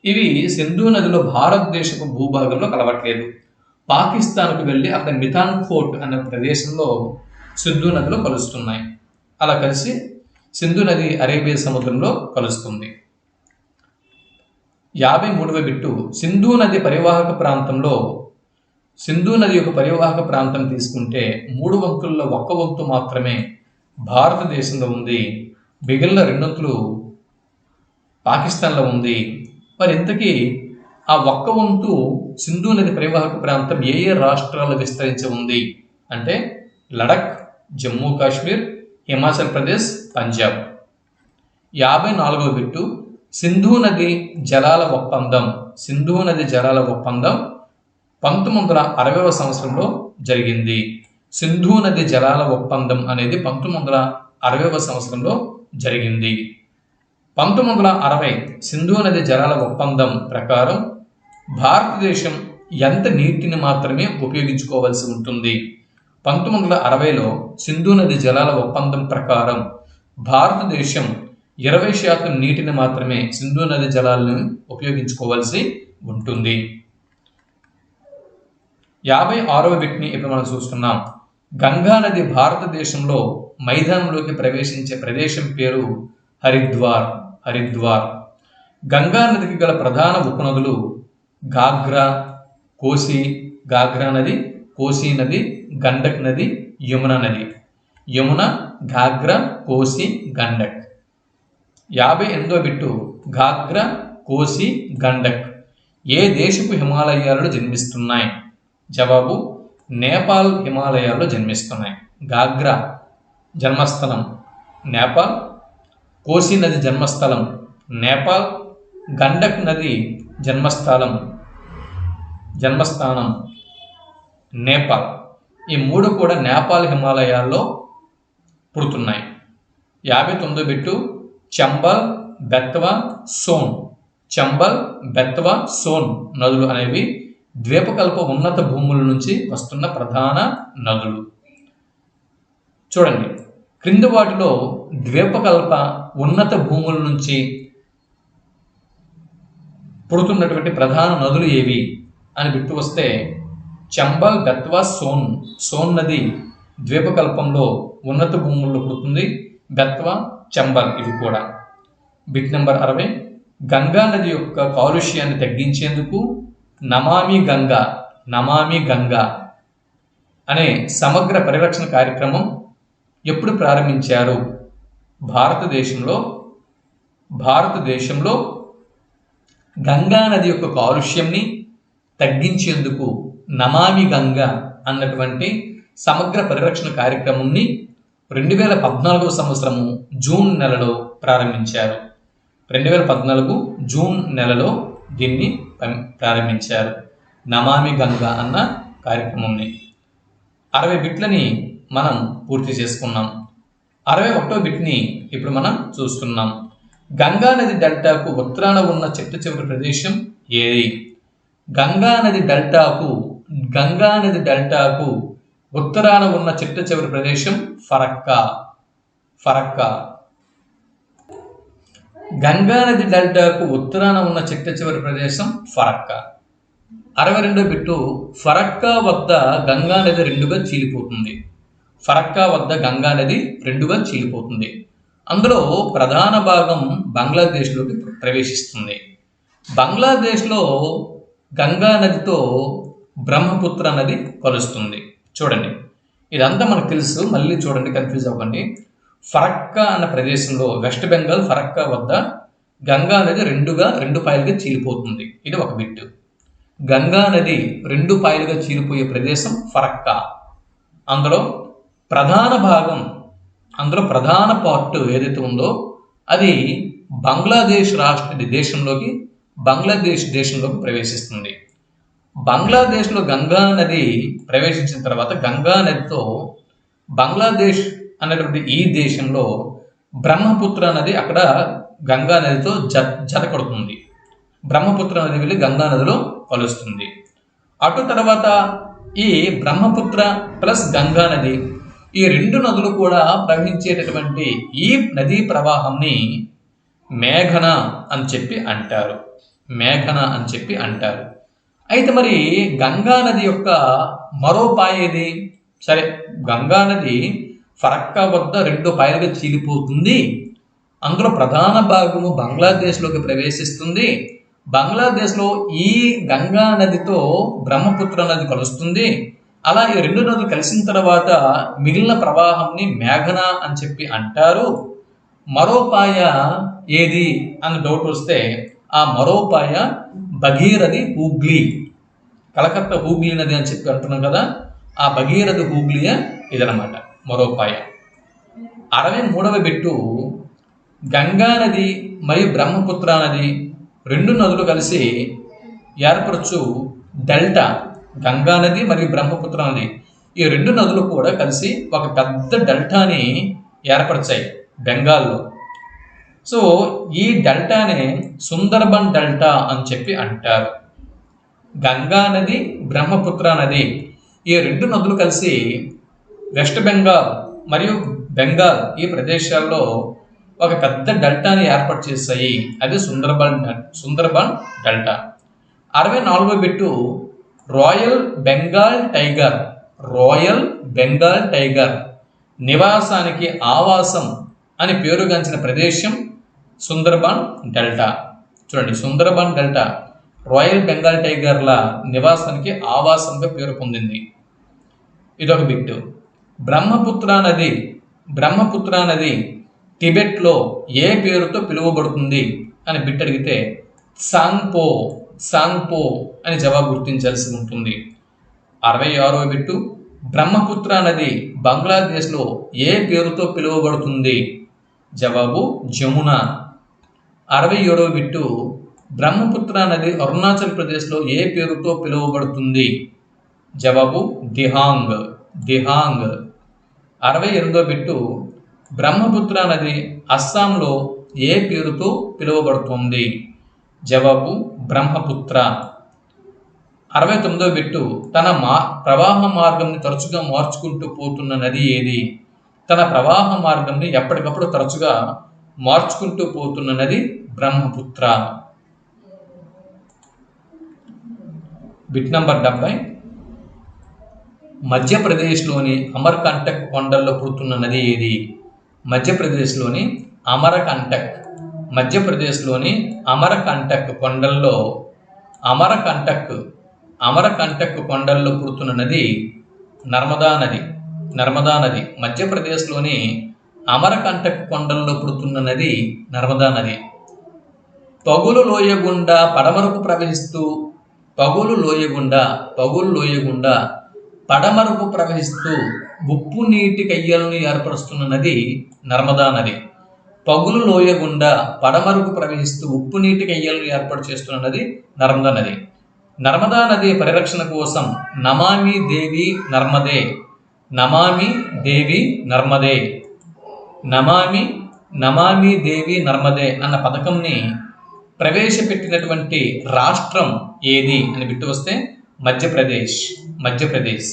ఇవి సింధు నదిలో భారతదేశపు భూభాగంలో కలవట్లేదు. పాకిస్తాన్కు వెళ్ళి అక్కడ మిథాన్ కోట్ అనే ప్రదేశంలో సింధు నదిలో కలుస్తున్నాయి. అలా కలిసి సింధు నది అరేబియా సముద్రంలో కలుస్తుంది. 53వ బిట్టు, సింధు నది యొక్క పరివాహక ప్రాంతం తీసుకుంటే 3 వంతుల్లో 1 వంతు మాత్రమే భారతదేశంలో ఉంది. మిగిలిన 2 వంతులు పాకిస్తాన్లో ఉంది. మరి ఇంతకీ ఆ 1 వంతు సింధు నది పరివాహక ప్రాంతం ఏ రాష్ట్రాల్లో విస్తరించి ఉంది అంటే లడఖ్, జమ్మూ కాశ్మీర్, హిమాచల్ ప్రదేశ్, పంజాబ్. 54వ బిట్టు, సింధు నది జలాల ఒప్పందం 1960వ సంవత్సరంలో జరిగింది. సింధు నది జలాల ఒప్పందం అనేది 1960వ సంవత్సరంలో జరిగింది. 1960 సింధు నది జలాల ఒప్పందం ప్రకారం భారతదేశం ఎంత నీటిని మాత్రమే ఉపయోగించుకోవాల్సి ఉంటుంది? 1960లో సింధు నది జలాల ఒప్పందం ప్రకారం భారతదేశం 20% నీటిని మాత్రమే సింధు నది జలాలను ఉపయోగించుకోవాల్సి ఉంటుంది. 56వ బిట్ని ఇప్పుడు మనం చూస్తున్నాం. గంగా నది భారతదేశంలో మైదానంలోకి ప్రవేశించే ప్రదేశం పేరు హరిద్వార్. గంగా నదికి గల ప్రధాన ఉపనదులు ఘాగ్రా నది, కోసి నది, గండక్ నది, యమున నది. యమున, ఘాగ్రా, కోసి, గండక్. 58వ బిట్టు, ఘాగ్రా, కోసి, గండక్ ఏ దేశపు హిమాలయాలలో జన్మిస్తున్నాయి? జవాబు నేపాల్ హిమాలయాల్లో జన్మిస్తున్నాయి. ఘాగ్రా జన్మస్థలం నేపాల్, కోసి నది జన్మస్థలం నేపాల్, గండక్ నది జన్మస్థానం నేపాల్. ఈ 3 కూడా నేపాల్ హిమాలయాల్లో పుడుతున్నాయి. 59వ బిట్టు, చంబల్, బెత్వా, సోన్ నదులు అనేవి ద్వీపకల్ప ఉన్నత భూముల నుంచి వస్తున్న ప్రధాన నదులు. చూడండి, క్రింది వాటిలో ద్వీపకల్ప ఉన్నత భూముల నుంచి పుడుతున్నటువంటి ప్రధాన నదులు ఏవి అని బిట్టు వస్తే చంబల్, బెత్వా, సోన్ నది ద్వీపకల్పంలో ఉన్నత భూముల్లో పుడుతుంది. బెత్వా, చంబల్ ఇవి కూడా. బిట్ నెంబర్ 60, గంగా నది యొక్క కాలుష్యాన్ని తగ్గించేందుకు నమామి గంగా అనే సమగ్ర పరిరక్షణ కార్యక్రమం ఎప్పుడు ప్రారంభించారు? భారతదేశంలో గంగా నది యొక్క కాలుష్యంని తగ్గించేందుకు నమామి గంగా అన్నటువంటి సమగ్ర పరిరక్షణ కార్యక్రమంని 2014వ సంవత్సరము జూన్ నెలలో ప్రారంభించారు. 2014 జూన్ నెలలో దీన్ని ప్రారంభించారు, నమామి గంగా అన్న కార్యక్రమంని. 60 బిట్లని మనం పూర్తి చేసుకున్నాం. 61వ బిట్ని ఇప్పుడు మనం చూస్తున్నాం. గంగా నది డెల్టాకు ఉత్తరాన ఉన్న చిట్ట చివరి ప్రదేశం ఏది? గంగా నది డెల్టాకు ఉత్తరాన ఉన్న చిట్ట చివరి ప్రదేశం ఫరక్కా. గంగా నది డెల్టాకు ఉత్తరాన ఉన్న చిట్ట చివరి ప్రదేశం ఫరక్కా. 62వ బిట్టు, ఫరక్కా వద్ద గంగా నది రెండుగా చీలిపోతుంది. అందులో ప్రధాన భాగం బంగ్లాదేశ్లోకి ప్రవేశిస్తుంది. బంగ్లాదేశ్లో గంగా నదితో బ్రహ్మపుత్ర నది కలుస్తుంది. చూడండి, ఇదంతా మనకు తెలుసు, మళ్ళీ చూడండి, కన్ఫ్యూజ్ అవ్వండి. ఫరక్కా అన్న ప్రదేశంలో వెస్ట్ బెంగాల్ ఫరక్కా వద్ద గంగా నది రెండు పాయలుగా చీలిపోతుంది. ఇది ఒక బిట్టు. గంగా నది 2 పాయలుగా చీలిపోయే ప్రదేశం ఫరక్కా. అందులో ప్రధాన పార్ట్ ఏదైతే ఉందో అది బంగ్లాదేశ్ దేశంలోకి ప్రవేశిస్తుంది. బంగ్లాదేశ్లో గంగా నది ప్రవేశించిన తర్వాత గంగా నదితో బంగ్లాదేశ్ అనేటువంటి ఈ దేశంలో బ్రహ్మపుత్ర నది అక్కడ గంగా నదితో జతకడుతుంది. బ్రహ్మపుత్ర నది వెళ్ళి గంగా నదిలో కలుస్తుంది. అటు తర్వాత ఈ బ్రహ్మపుత్ర ప్లస్ గంగా నది, ఈ 2 నదులు కూడా ప్రవహించేటటువంటి ఈ నదీ ప్రవాహంని మేఘన అని చెప్పి అంటారు. అయితే మరి గంగా నది యొక్క మరో పాయ ఏది? సరే, గంగా నది ఫరక్కా వద్ద 2 పాయలుగా చీలిపోతుంది. అందులో ప్రధాన భాగము బంగ్లాదేశ్లోకి ప్రవేశిస్తుంది. బంగ్లాదేశ్లో ఈ గంగా నదితో బ్రహ్మపుత్ర నది కలుస్తుంది. అలా ఈ 2 నదులు కలిసిన తర్వాత మిగిలిన ప్రవాహంని మేఘన అని చెప్పి అంటారు. మరో పాయ ఏది అని డౌట్ వస్తే ఆ మరో పాయ భగీరథి హూగ్లీ, కలకత్తా హూగ్లీ నది అని చెప్పి అంటున్నాం కదా, ఆ భగీరథి హూగ్లీయే ఇదనమాట మరో పాయ. 63వ బిట్టు, గంగా నది మరియు బ్రహ్మపుత్ర నది 2 నదులు కలిసి ఏర్పరచు డెల్టా. గంగా నది మరియు బ్రహ్మపుత్ర నది ఈ 2 నదులు కూడా కలిసి ఒక పెద్ద డెల్టాని ఏర్పరిచాయి బెంగాల్లో. సో ఈ డెల్టానే సుందర్బన్ డెల్టా అని చెప్పి అంటారు. గంగా నది, బ్రహ్మపుత్ర నది ఈ 2 నదులు కలిసి వెస్ట్ బెంగాల్ మరియు బెంగాల్ ఈ ప్రదేశాల్లో ఒక పెద్ద డెల్టాని ఏర్పాటు చేశాయి. అది సుందర్బన్ డెల్టా. 64వ బిట్టు, రాయల్ బెంగాల్ టైగర్ నివాసానికి ఆవాసం అని పేరుగాంచిన ప్రదేశం సుందర్బన్ డెల్టా. చూడండి, సుందర్బన్ డెల్టా రాయల్ బెంగాల్ టైగర్ల నివాసానికి ఆవాసంగా పేరు పొందింది. ఇదొక బిట్టు. బ్రహ్మపుత్ర నది టిబెట్లో ఏ పేరుతో పిలువబడుతుంది అని బిట్ అడిగితే సాంగ్పో అని జవాబు గుర్తించాల్సి ఉంటుంది. 66వ బిట్టు, బ్రహ్మపుత్ర నది బంగ్లాదేశ్లో ఏ పేరుతో పిలువబడుతుంది? జవాబు జమున. 67వ బిట్టు, బ్రహ్మపుత్ర నది అరుణాచల్ ప్రదేశ్లో ఏ పేరుతో పిలువబడుతుంది? జవాబు దిహాంగ్. 68వ బిట్టు, బ్రహ్మపుత్ర నది అస్సాంలో ఏ పేరుతో పిలువబడుతుంది? జవాబు బ్రహ్మపుత్ర. 69వ బిట్టు, తన ప్రవాహ మార్గంని తరచుగా మార్చుకుంటూ పోతున్న నది ఏది? తన ప్రవాహ మార్గంని ఎప్పటికప్పుడు తరచుగా మార్చుకుంటూ పోతున్న నది బ్రహ్మపుత్ర. బిట్ నంబర్ 70, మధ్యప్రదేశ్లోని అమర్కంటక్ కొండల్లో పుడుతున్న నది ఏది? మధ్యప్రదేశ్లోని అమరకంటక్ కొండల్లో పుడుతున్న నది నర్మదా నది. మధ్యప్రదేశ్లోని అమరకంటక్ కొండల్లో పుడుతున్న నది నర్మదా నది. పగులు లోయ గుండా పడమరకు ప్రవహిస్తూ ఉప్పు నీటి కయ్యలను ఏర్పరుస్తున్న నది నర్మదా నది. పగులు లోయ గుండా పడమరకు ప్రవహిస్తూ ఉప్పు నీటి కయ్యలను ఏర్పాటు చేస్తున్న నది నర్మదా నది. నర్మదా నది పరిరక్షణ కోసం నమామి దేవి నర్మదే, నమామి దేవి నర్మదే, నమామి నమామి దేవి నర్మదే అన్న పథకంని ప్రవేశపెట్టినటువంటి రాష్ట్రం ఏది అని బిట్టు వస్తే మధ్యప్రదేశ్. మధ్యప్రదేశ్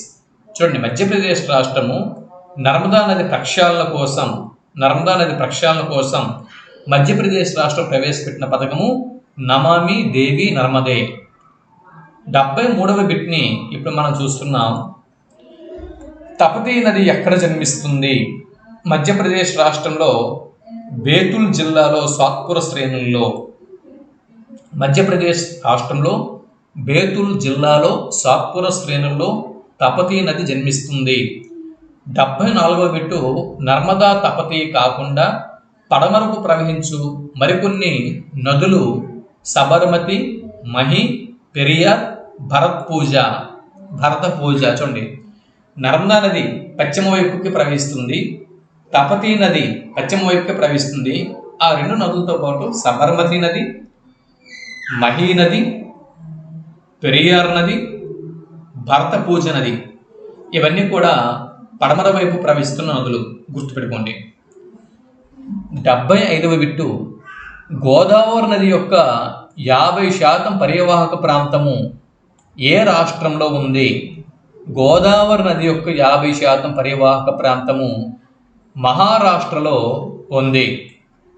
చూడండి, మధ్యప్రదేశ్ రాష్ట్రము నర్మదా నది ప్రక్షాళన కోసం మధ్యప్రదేశ్ రాష్ట్రం ప్రవేశపెట్టిన పథకము నమామి దేవి నర్మదే. 73వ బిట్ని ఇప్పుడు మనం చూస్తున్నాం. తపతీ నది ఎక్కడ జన్మిస్తుంది? మధ్యప్రదేశ్ రాష్ట్రంలో బేతుల్ జిల్లాలో సాత్పుర శ్రేణుల్లో. మధ్యప్రదేశ్ రాష్ట్రంలో బేతుల్ జిల్లాలో సాత్పుర శ్రేణుల్లో తపతీ నది జన్మిస్తుంది. 74వ బిట్టు నర్మదా తపతీ కాకుండా పడమరకు ప్రవహించు మరికొన్ని నదులు సబర్మతి, మహి, పెరియార్, భరతపూజ. చూడండి, నర్మదా నది పశ్చిమ వైపుకి ప్రవహిస్తుంది, తపతీ నది పశ్చిమ వైపుకి ప్రవహిస్తుంది. ఆ రెండు నదులతో పాటు సబర్మతి నది, మహీ నది, పెరియార్ నది, భరతపూజ నది ఇవన్నీ కూడా పడమర వైపు ప్రవహిస్తున్న నదులు, గుర్తుపెట్టుకోండి. 75వ బిట్టు గోదావరి నది యొక్క 50% పర్యవాహక ప్రాంతము ఏ రాష్ట్రంలో ఉంది? గోదావరి నది యొక్క 50% పర్యవాహక ప్రాంతము మహారాష్ట్రలో ఉంది.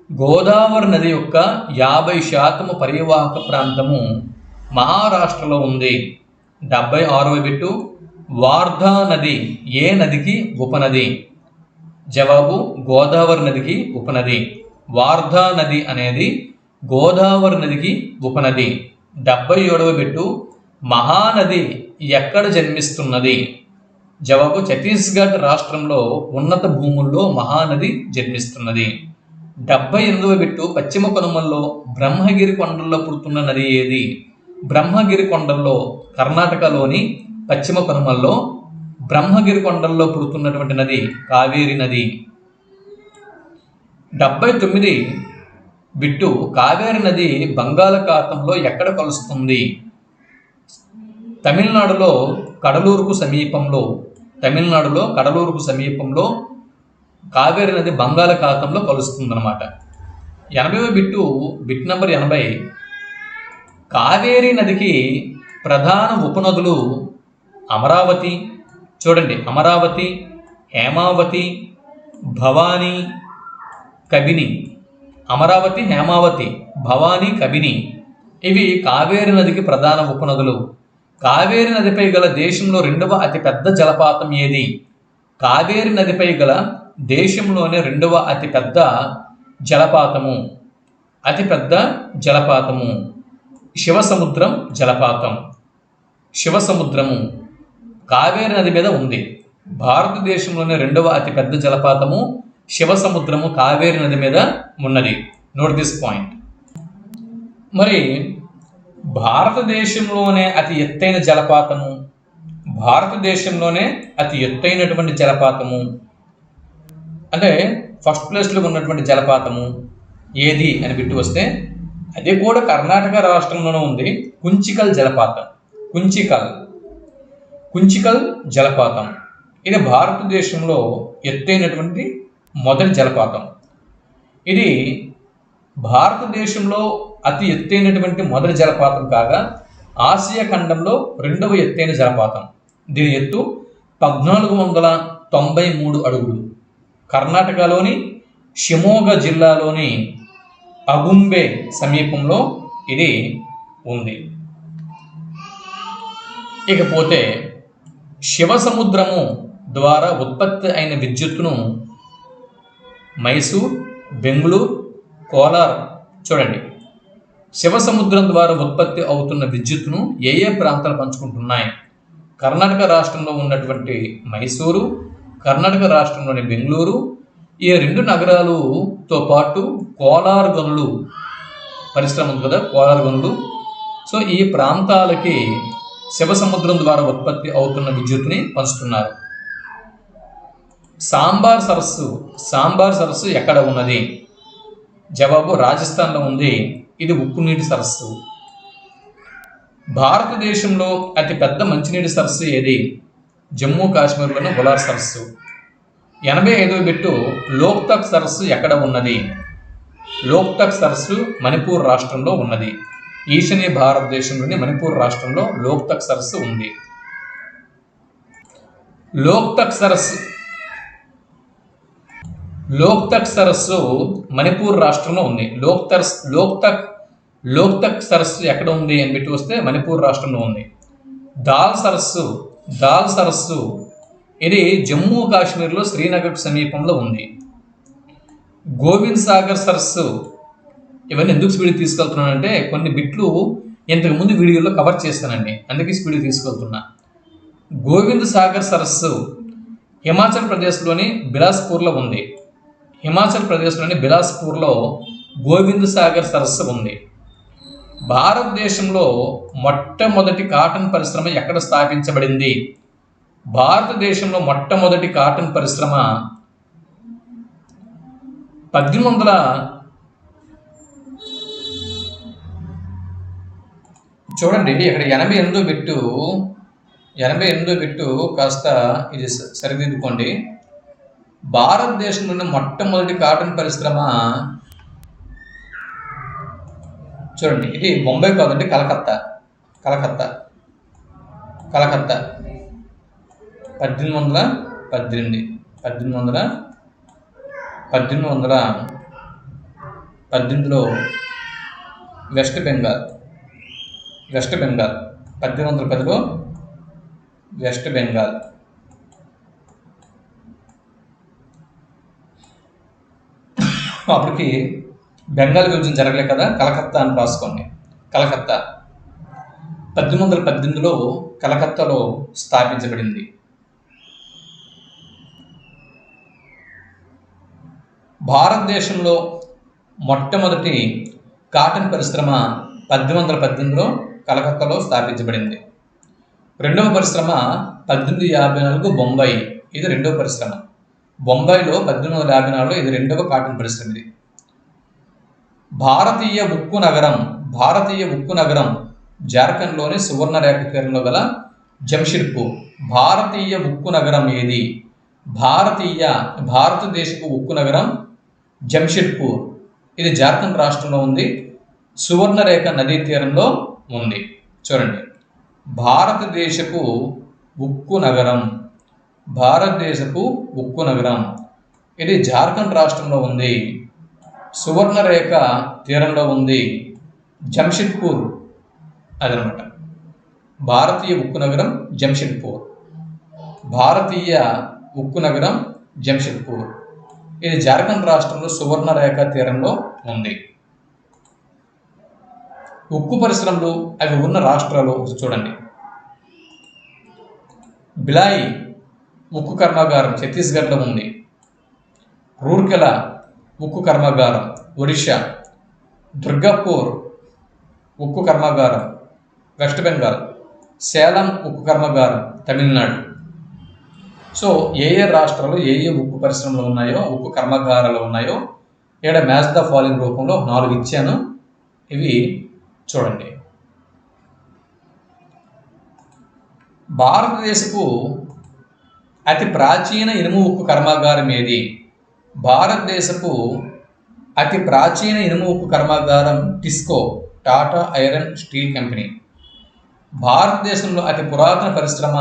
గోదావరి నది యొక్క 50% పర్యవాహక ప్రాంతము మహారాష్ట్రలో ఉంది. 76వ బిట్టు వార్ధా నది ఏ నదికి ఉపనది? జవాబు గోదావరి నదికి ఉపనది. వార్ధా నది అనేది గోదావరి నదికి ఉపనది. 77వ బిట్టు మహానది ఎక్కడ జన్మిస్తున్నది? జవాబు ఛత్తీస్గఢ్ రాష్ట్రంలో ఉన్నత భూముల్లో మహానది జన్మిస్తున్నది. 78వ బిట్టు పశ్చిమ కనుమల్లో బ్రహ్మగిరి కొండల్లో పుడుతున్న నది ఏది? బ్రహ్మగిరి కొండల్లో కర్ణాటకలోని పశ్చిమ కనుమల్లో బ్రహ్మగిరి కొండల్లో పుడుతున్నటువంటి నది కావేరి నది. 79 బిట్టు కావేరి నది బంగాళాఖాతంలో ఎక్కడ కలుస్తుంది? తమిళనాడులో కడలూరుకు సమీపంలో కావేరి నది బంగాళాఖాతంలో కలుస్తుందన్నమాట. 80వ బిట్ నంబర్ 80 కావేరి నదికి ప్రధాన ఉపనదులు అమరావతి. చూడండి, అమరావతి, హేమావతి, భవానీ, కబిని. అమరావతి, హేమావతి, భవానీ, కబిని ఇవి కావేరి నదికి ప్రధాన ఉపనదులు. కావేరి నదిపై గల దేశంలో రెండవ అతిపెద్ద జలపాతం ఏది? కావేరి నదిపై గల దేశంలోనే రెండవ అతిపెద్ద జలపాతము శివసముద్రం జలపాతం. శివసముద్రము కావేరి నది మీద ఉంది. భారతదేశంలోనే రెండవ అతిపెద్ద జలపాతము శివసముద్రము కావేరి నది మీద ఉన్నది. Note this point. మరి భారతదేశంలోనే అతి ఎత్తైనటువంటి జలపాతము అంటే ఫస్ట్ ప్లేస్లో ఉన్నటువంటి జలపాతము ఏది అని బిట్టు వస్తే అది కూడా కర్ణాటక రాష్ట్రంలోనే ఉంది. కుంచికల్ జలపాతం ఇది భారతదేశంలో ఎత్తైనటువంటి మొదటి జలపాతం. ఇది భారతదేశంలో అతి ఎత్తైనటువంటి మొదటి జలపాతం కాగా ఆసియా ఖండంలో రెండవ ఎత్తైన జలపాతం. దీని ఎత్తు 1493 అడుగులు. కర్ణాటకలోని షిమోగ జిల్లాలోని అగుంబే సమీపంలో ఇది ఉంది. ఇకపోతే శివసముద్రము ద్వారా ఉత్పత్తి అయిన విద్యుత్తును మైసూర్, బెంగళూరు, కోలార్. చూడండి, శివసముద్రం ద్వారా ఉత్పత్తి అవుతున్న విద్యుత్తును ఏ ప్రాంతాలు పంచుకుంటున్నాయి? కర్ణాటక రాష్ట్రంలో ఉన్నటువంటి మైసూరు, కర్ణాటక రాష్ట్రంలోని బెంగళూరు, ఈ రెండు నగరాలతో పాటు కోలార్ గనులు పరిశ్రమ ఉంది కదా, కోలార్ గనులు. సో ఈ ప్రాంతాలకి శివసముద్రం ద్వారా ఉత్పత్తి అవుతున్న విద్యుత్తుని పంచుతున్నారు. సాంబార్ సరస్సు ఎక్కడ ఉన్నది? జవాబు రాజస్థాన్లో ఉంది. ఇది ఉప్పు నీటి సరస్సు. భారతదేశంలో అతిపెద్ద మంచినీటి సరస్సు ఏది? జమ్మూ కాశ్మీర్లోని బులార్ సరస్సు. 85వ బిట్టు లోక్తక్ సరస్సు ఎక్కడ ఉన్నది? లోక్తక్ సరస్సు మణిపూర్ రాష్ట్రంలో ఉన్నది. ఈశాన్య భారతదేశంలోని మణిపూర్ రాష్ట్రంలో లోక్తక్ సరస్సు ఉంది. లోక్తక్ సరస్సు మణిపూర్ రాష్ట్రంలో ఉంది. లోక్తక్ సరస్సు ఎక్కడ ఉంది అని పెట్టి వస్తే మణిపూర్ రాష్ట్రంలో ఉంది. దాల్ సరస్సు ఇది జమ్మూ కాశ్మీర్లో శ్రీనగర్ సమీపంలో ఉంది. గోవింద్ సాగర్ సరస్సు, ఇవన్నీ ఎందుకు స్పీడ్ తీసుకెళ్తున్నానంటే కొన్ని బిట్లు ఇంతకుముందు వీడియోలో కవర్ చేస్తానండి, అందుకే స్పీడ్ తీసుకెళ్తున్నా. గోవింద్ సాగర్ సరస్సు హిమాచల్ ప్రదేశ్లోని బిలాస్పూర్లో ఉంది. హిమాచల్ ప్రదేశ్లోని బిలాస్పూర్లో గోవింద్ సాగర్ సరస్సు ఉంది. భారతదేశంలో మొట్టమొదటి కాటన్ పరిశ్రమ ఎక్కడ స్థాపించబడింది? భారతదేశంలో మొట్టమొదటి కాటన్ పరిశ్రమ 1800 చూడండి ఇక్కడ 88 బిట్టు కాస్త ఇది సరిదిద్దుకోండి. భారతదేశంలోని మొట్టమొదటి కాటన్ పరిశ్రమ చూడండి, ఇది బొంబై కాదండి, కలకత్తా 1818లో వెస్ట్ బెంగాల్ 1810లో వెస్ట్ బెంగాల్. అప్పటికి బెంగాల్ విభజన జరగలే కదా, కలకత్తా అని రాసుకోండి. కలకత్తా 1818లో కలకత్తాలో స్థాపించబడింది. భారతదేశంలో మొట్టమొదటి కాటన్ పరిశ్రమ 1818లో కలకత్తాలో స్థాపించబడింది. రెండవ పరిశ్రమ 1854 బొంబాయి, ఇది రెండవ పరిశ్రమ. బొంబాయిలో 1854లో ఇది రెండవ కాటన్ పరిశ్రమ. ఇది భారతీయ ఉక్కు నగరం జార్ఖండ్లోని సువర్ణరేఖ తీరంలో గల జంషెడ్పూర్. భారతీయ ఉక్కు నగరం ఏది? భారతదేశపు ఉక్కు నగరం జంషెడ్పూర్, ఇది జార్ఖండ్ రాష్ట్రంలో ఉంది. సువర్ణరేఖ నదీ తీరంలో ఉంది. చూడండి, భారతదేశపు ఉక్కు నగరం ఇది జార్ఖండ్ రాష్ట్రంలో ఉంది. సువర్ణరేఖ తీరంలో ఉంది. జంషెడ్పూర్ అదనమాట. భారతీయ ఉక్కు నగరం జంషెడ్పూర్, ఇది జార్ఖండ్ రాష్ట్రంలో సువర్ణరేఖ తీరంలో ఉంది. ఉక్కు పరిశ్రమలు అవి ఉన్న రాష్ట్రాలు చూడండి. బిలాయి ఉక్కు కర్మాగారం ఛత్తీస్గఢ్లో ఉంది. రూర్కెలా ఉక్కు కర్మాగారం ఒడిషా. దుర్గాపూర్ ఉక్కు కర్మాగారం వెస్ట్ బెంగాల్. సేలం ఉక్కు కర్మాగారం తమిళనాడు. సో ఏ రాష్ట్రాలు ఏ ఉక్కు పరిశ్రమలు ఉన్నాయో, ఉక్కు కర్మాగారాలు ఉన్నాయో ఇక్కడ మ్యాచ్ ద ఫాలోయింగ్ రూపంలో 4 ఇచ్చాను, ఇవి చూడండి. భారతదేశపు అతి ప్రాచీన ఇనుము ఉక్కు కర్మాగారం ఏది? భారతదేశపు అతి ప్రాచీన ఇనుము ఉక్కు కర్మాగారం Tisco, Tata iron steel company. భారతదేశంలో అతి పురాతన పరిశ్రమ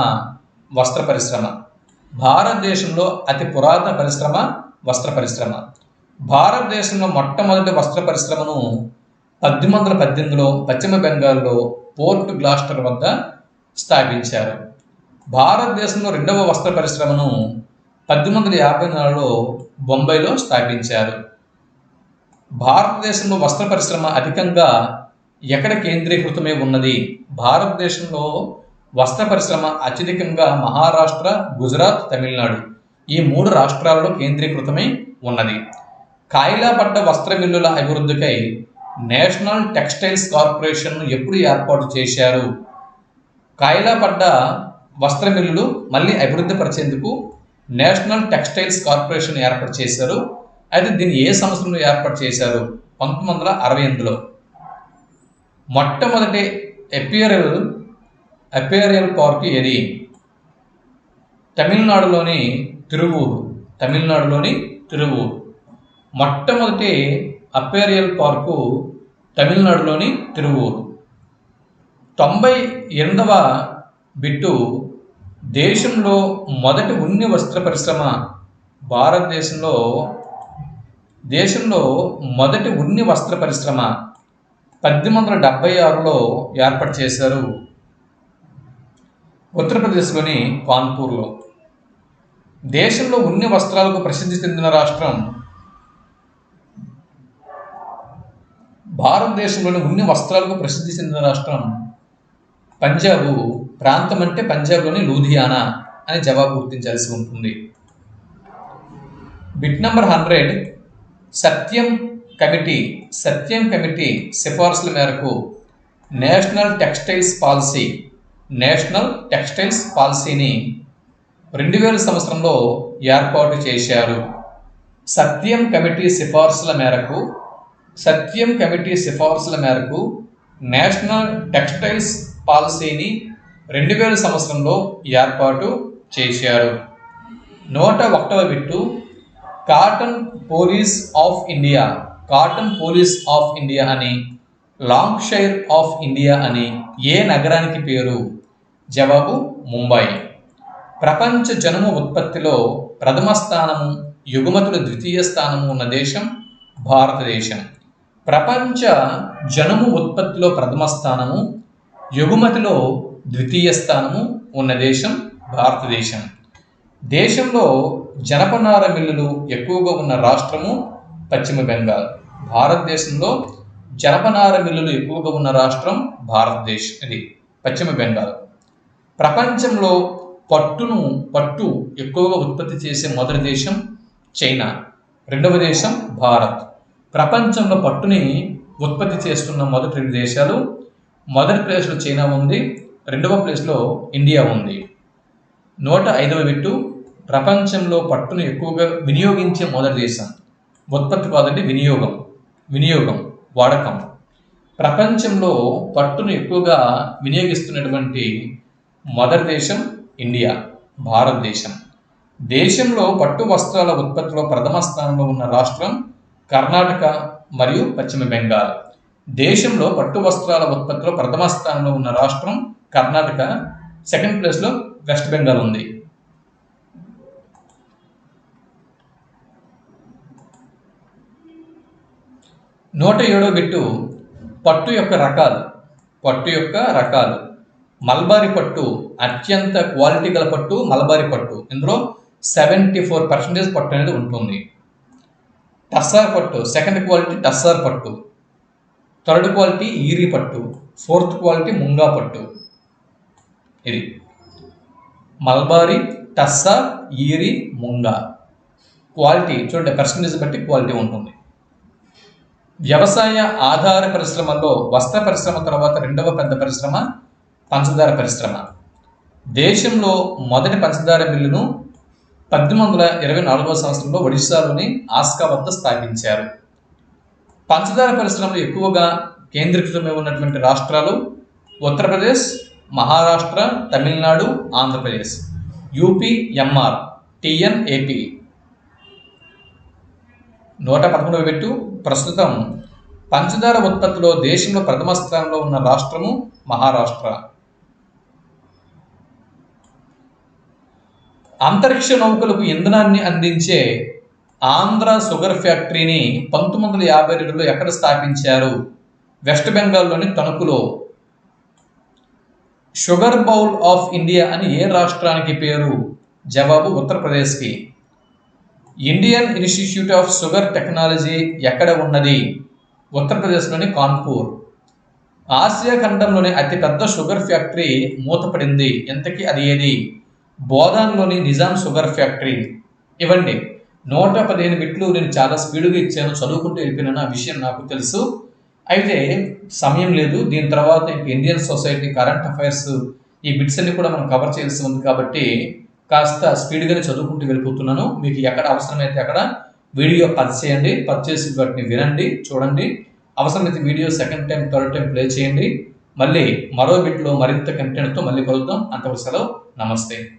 వస్త్ర పరిశ్రమ. భారతదేశంలో మొట్టమొదటి వస్త్ర పరిశ్రమను 1818లో పశ్చిమ బెంగాల్లో పోర్ట్ గ్లాస్టర్ వద్ద స్థాపించారు. భారతదేశంలో రెండవ వస్త్ర పరిశ్రమను 1854లో బొంబాయిలో స్థాపించారు. భారతదేశంలో వస్త్ర పరిశ్రమ అధికంగా ఎక్కడ కేంద్రీకృతమై ఉన్నది? భారతదేశంలో వస్త్ర పరిశ్రమ అత్యధికంగా మహారాష్ట్ర, గుజరాత్, తమిళనాడు ఈ 3 రాష్ట్రాలలో కేంద్రీకృతమై ఉన్నది. కాయిలాపడ్డ వస్త్ర మిల్లుల అభివృద్ధికై నేషనల్ టెక్స్టైల్స్ కార్పొరేషన్ను ఎప్పుడు ఏర్పాటు చేశారు? కాయిలాపడ్డ వస్త్ర మిల్లులు మళ్ళీ అభివృద్ధి పరిచేందుకు నేషనల్ టెక్స్టైల్స్ కార్పొరేషన్ ఏర్పాటు చేశారు. అయితే దీన్ని ఏ సంవత్సరంలో ఏర్పాటు చేశారు? 1968లో. మొట్టమొదటి అపేరియల్ పార్క్ ఏది? తమిళనాడులోని తిరువూరు. మొట్టమొదటి అపేరియల్ పార్కు తమిళనాడులోని తిరువూరు. 98వ బిట్టు, దేశంలో మొదటి ఉన్ని వస్త్ర పరిశ్రమ, దేశంలో మొదటి ఉన్ని వస్త్ర పరిశ్రమ 1876లో ఏర్పాటు చేశారు, ఉత్తరప్రదేశ్లోని కాన్పూర్లో. దేశంలో ఉన్ని వస్త్రాలకు ప్రసిద్ధి చెందిన రాష్ట్రం, భారతదేశంలోని ఉన్ని వస్త్రాలకు ప్రసిద్ధి చెందిన రాష్ట్రం పంజాబు. ప్రాంతం అంటే పంజాబ్లోని లూధియానా అని జవాబు గుర్తించాల్సి ఉంటుంది. బిట్ నెంబర్ 100, సత్యం కమిటీ సిఫార్సుల మేరకు నేషనల్ టెక్స్టైల్స్ పాలసీని 2000 సంవత్సరంలో ఏర్పాటు చేశారు. సత్యం కమిటీ సిఫార్సుల మేరకు నేషనల్ టెక్స్టైల్స్ పాలసీని 2000 సంవత్సరంలో ఏర్పాటు చేశారు. 101వ bit, cottonopolis of India అని, లాంగ్ షైర్ ఆఫ్ ఇండియా అని ఏ నగరానికి పేరు? జవాబు ముంబై. ప్రపంచ జనుము ఉత్పత్తిలో ప్రథమ స్థానము, ఎగుమతులు ద్వితీయ స్థానము ఉన్న దేశం భారతదేశం. ప్రపంచ జనుము ఉత్పత్తిలో ప్రథమ స్థానము, ఎగుమతిలో ద్వితీయ స్థానము ఉన్న దేశం భారతదేశం. దేశంలో జనపనార మిల్లులు ఎక్కువగా ఉన్న రాష్ట్రము పశ్చిమ బెంగాల్. భారతదేశంలో జనపనార మిల్లులు ఎక్కువగా ఉన్న రాష్ట్రం పశ్చిమ బెంగాల్. ప్రపంచంలో పట్టు ఎక్కువగా ఉత్పత్తి చేసే మొదటి దేశం చైనా, రెండవ దేశం భారత్. ప్రపంచంలో పట్టుని ఉత్పత్తి చేస్తున్న మొదటి 2 దేశాలు, మొదటి ప్లేస్లో చైనా ఉంది, రెండవ ప్లేస్లో ఇండియా ఉంది. 105వ బిట్టు, ప్రపంచంలో పట్టును ఎక్కువగా వినియోగించే మొదటి దేశం, ఉత్పత్తి కాదండి, వినియోగం వాడకం. ప్రపంచంలో పట్టును ఎక్కువగా వినియోగిస్తున్నటువంటి మొదటి దేశం ఇండియా, భారతదేశం. దేశంలో పట్టు వస్త్రాల ఉత్పత్తిలో ప్రథమ స్థానంలో ఉన్న రాష్ట్రం కర్ణాటక మరియు పశ్చిమ బెంగాల్. దేశంలో పట్టు వస్త్రాల ఉత్పత్తిలో ప్రథమ స్థానంలో ఉన్న రాష్ట్రం కర్ణాటక, సెకండ్ ప్లేస్లో వెస్ట్ బెంగాల్ ఉంది. 107వ బిట్టు, పట్టు యొక్క రకాలు. మల్బారీ పట్టు అత్యంత క్వాలిటీ గల పట్టు మల్బారీ పట్టు. ఇందులో 74% పట్టు అనేది ఉంటుంది. టస్సార్ పట్టు, సెకండ్ క్వాలిటీ టస్సార్ పట్టు, థర్డ్ క్వాలిటీ ఈరీ పట్టు, ఫోర్త్ క్వాలిటీ ముంగా పట్టు. ఇది మల్బారీ, టస్సార్, ఈరీ, ముంగా. క్వాలిటీ చూడండి, పర్సంటేజ్ బట్టి క్వాలిటీ ఉంటుంది. వ్యవసాయ ఆధార పరిశ్రమల్లో వస్త్ర పరిశ్రమ తర్వాత రెండవ పెద్ద పరిశ్రమ పంచదార పరిశ్రమ. దేశంలో మొదటి పంచదార మిల్లును 1824వ సంవత్సరంలో ఒడిశాలోని ఆస్కా వద్ద స్థాపించారు. పంచదార పరిశ్రమలు ఎక్కువగా కేంద్రీకృతమై ఉన్నటువంటి రాష్ట్రాలు Uttar Pradesh, Maharashtra, Tamil Nadu, Andhra Pradesh. UP, MR, TN, AP. 111వ బిట్టు, ప్రస్తుతం పంచదార ఉత్పత్తిలో దేశంలో ప్రథమ స్థానంలో ఉన్న రాష్ట్రము మహారాష్ట్ర. అంతరిక్ష నౌకలకు ఇంధనాన్ని అందించే ఆంధ్ర షుగర్ ఫ్యాక్టరీని 1952లో ఎక్కడ స్థాపించారు? వెస్ట్ బెంగాల్లోని తణుకులో. షుగర్ బౌల్ ఆఫ్ ఇండియా అని ఏ రాష్ట్రానికి పేరు? జవాబు ఉత్తరప్రదేశ్కి. Indian institute of sugar technology ఎక్కడ ఉన్నది? ఉత్తరప్రదేశ్లోని కాన్పూర్. ఆసియా ఖండంలోని అతిపెద్ద షుగర్ ఫ్యాక్టరీ మూతపడింది, ఇంతకీ అది ఏది? బోధాన్లోని నిజాం షుగర్ ఫ్యాక్టరీ. ఇవ్వండి 115 బిట్లు. నేను చాలా స్పీడ్గా ఇచ్చాను, చదువుకుంటూ వెళ్ళిపోయినా విషయం నాకు తెలుసు. అయితే సమయం లేదు. దీని తర్వాత ఇండియన్ సొసైటీ, కరెంట్ అఫైర్స్, ఈ బిట్స్ అన్ని కూడా మనం కవర్ చేయాల్సి ఉంది కాబట్టి కాస్త స్పీడ్గానే చదువుకుంటూ వెళ్ళిపోతున్నాను. మీకు ఎక్కడ అవసరమైతే అక్కడ వీడియో పది చేయండి, పది చేసి వాటిని వినండి, చూడండి. అవసరమైతే video second time, third time play చేయండి. మళ్ళీ మరో బిట్లో మరింత కంటెంట్తో మళ్ళీ కలుద్దాం. అంతవరకు సెలవు. నమస్తే.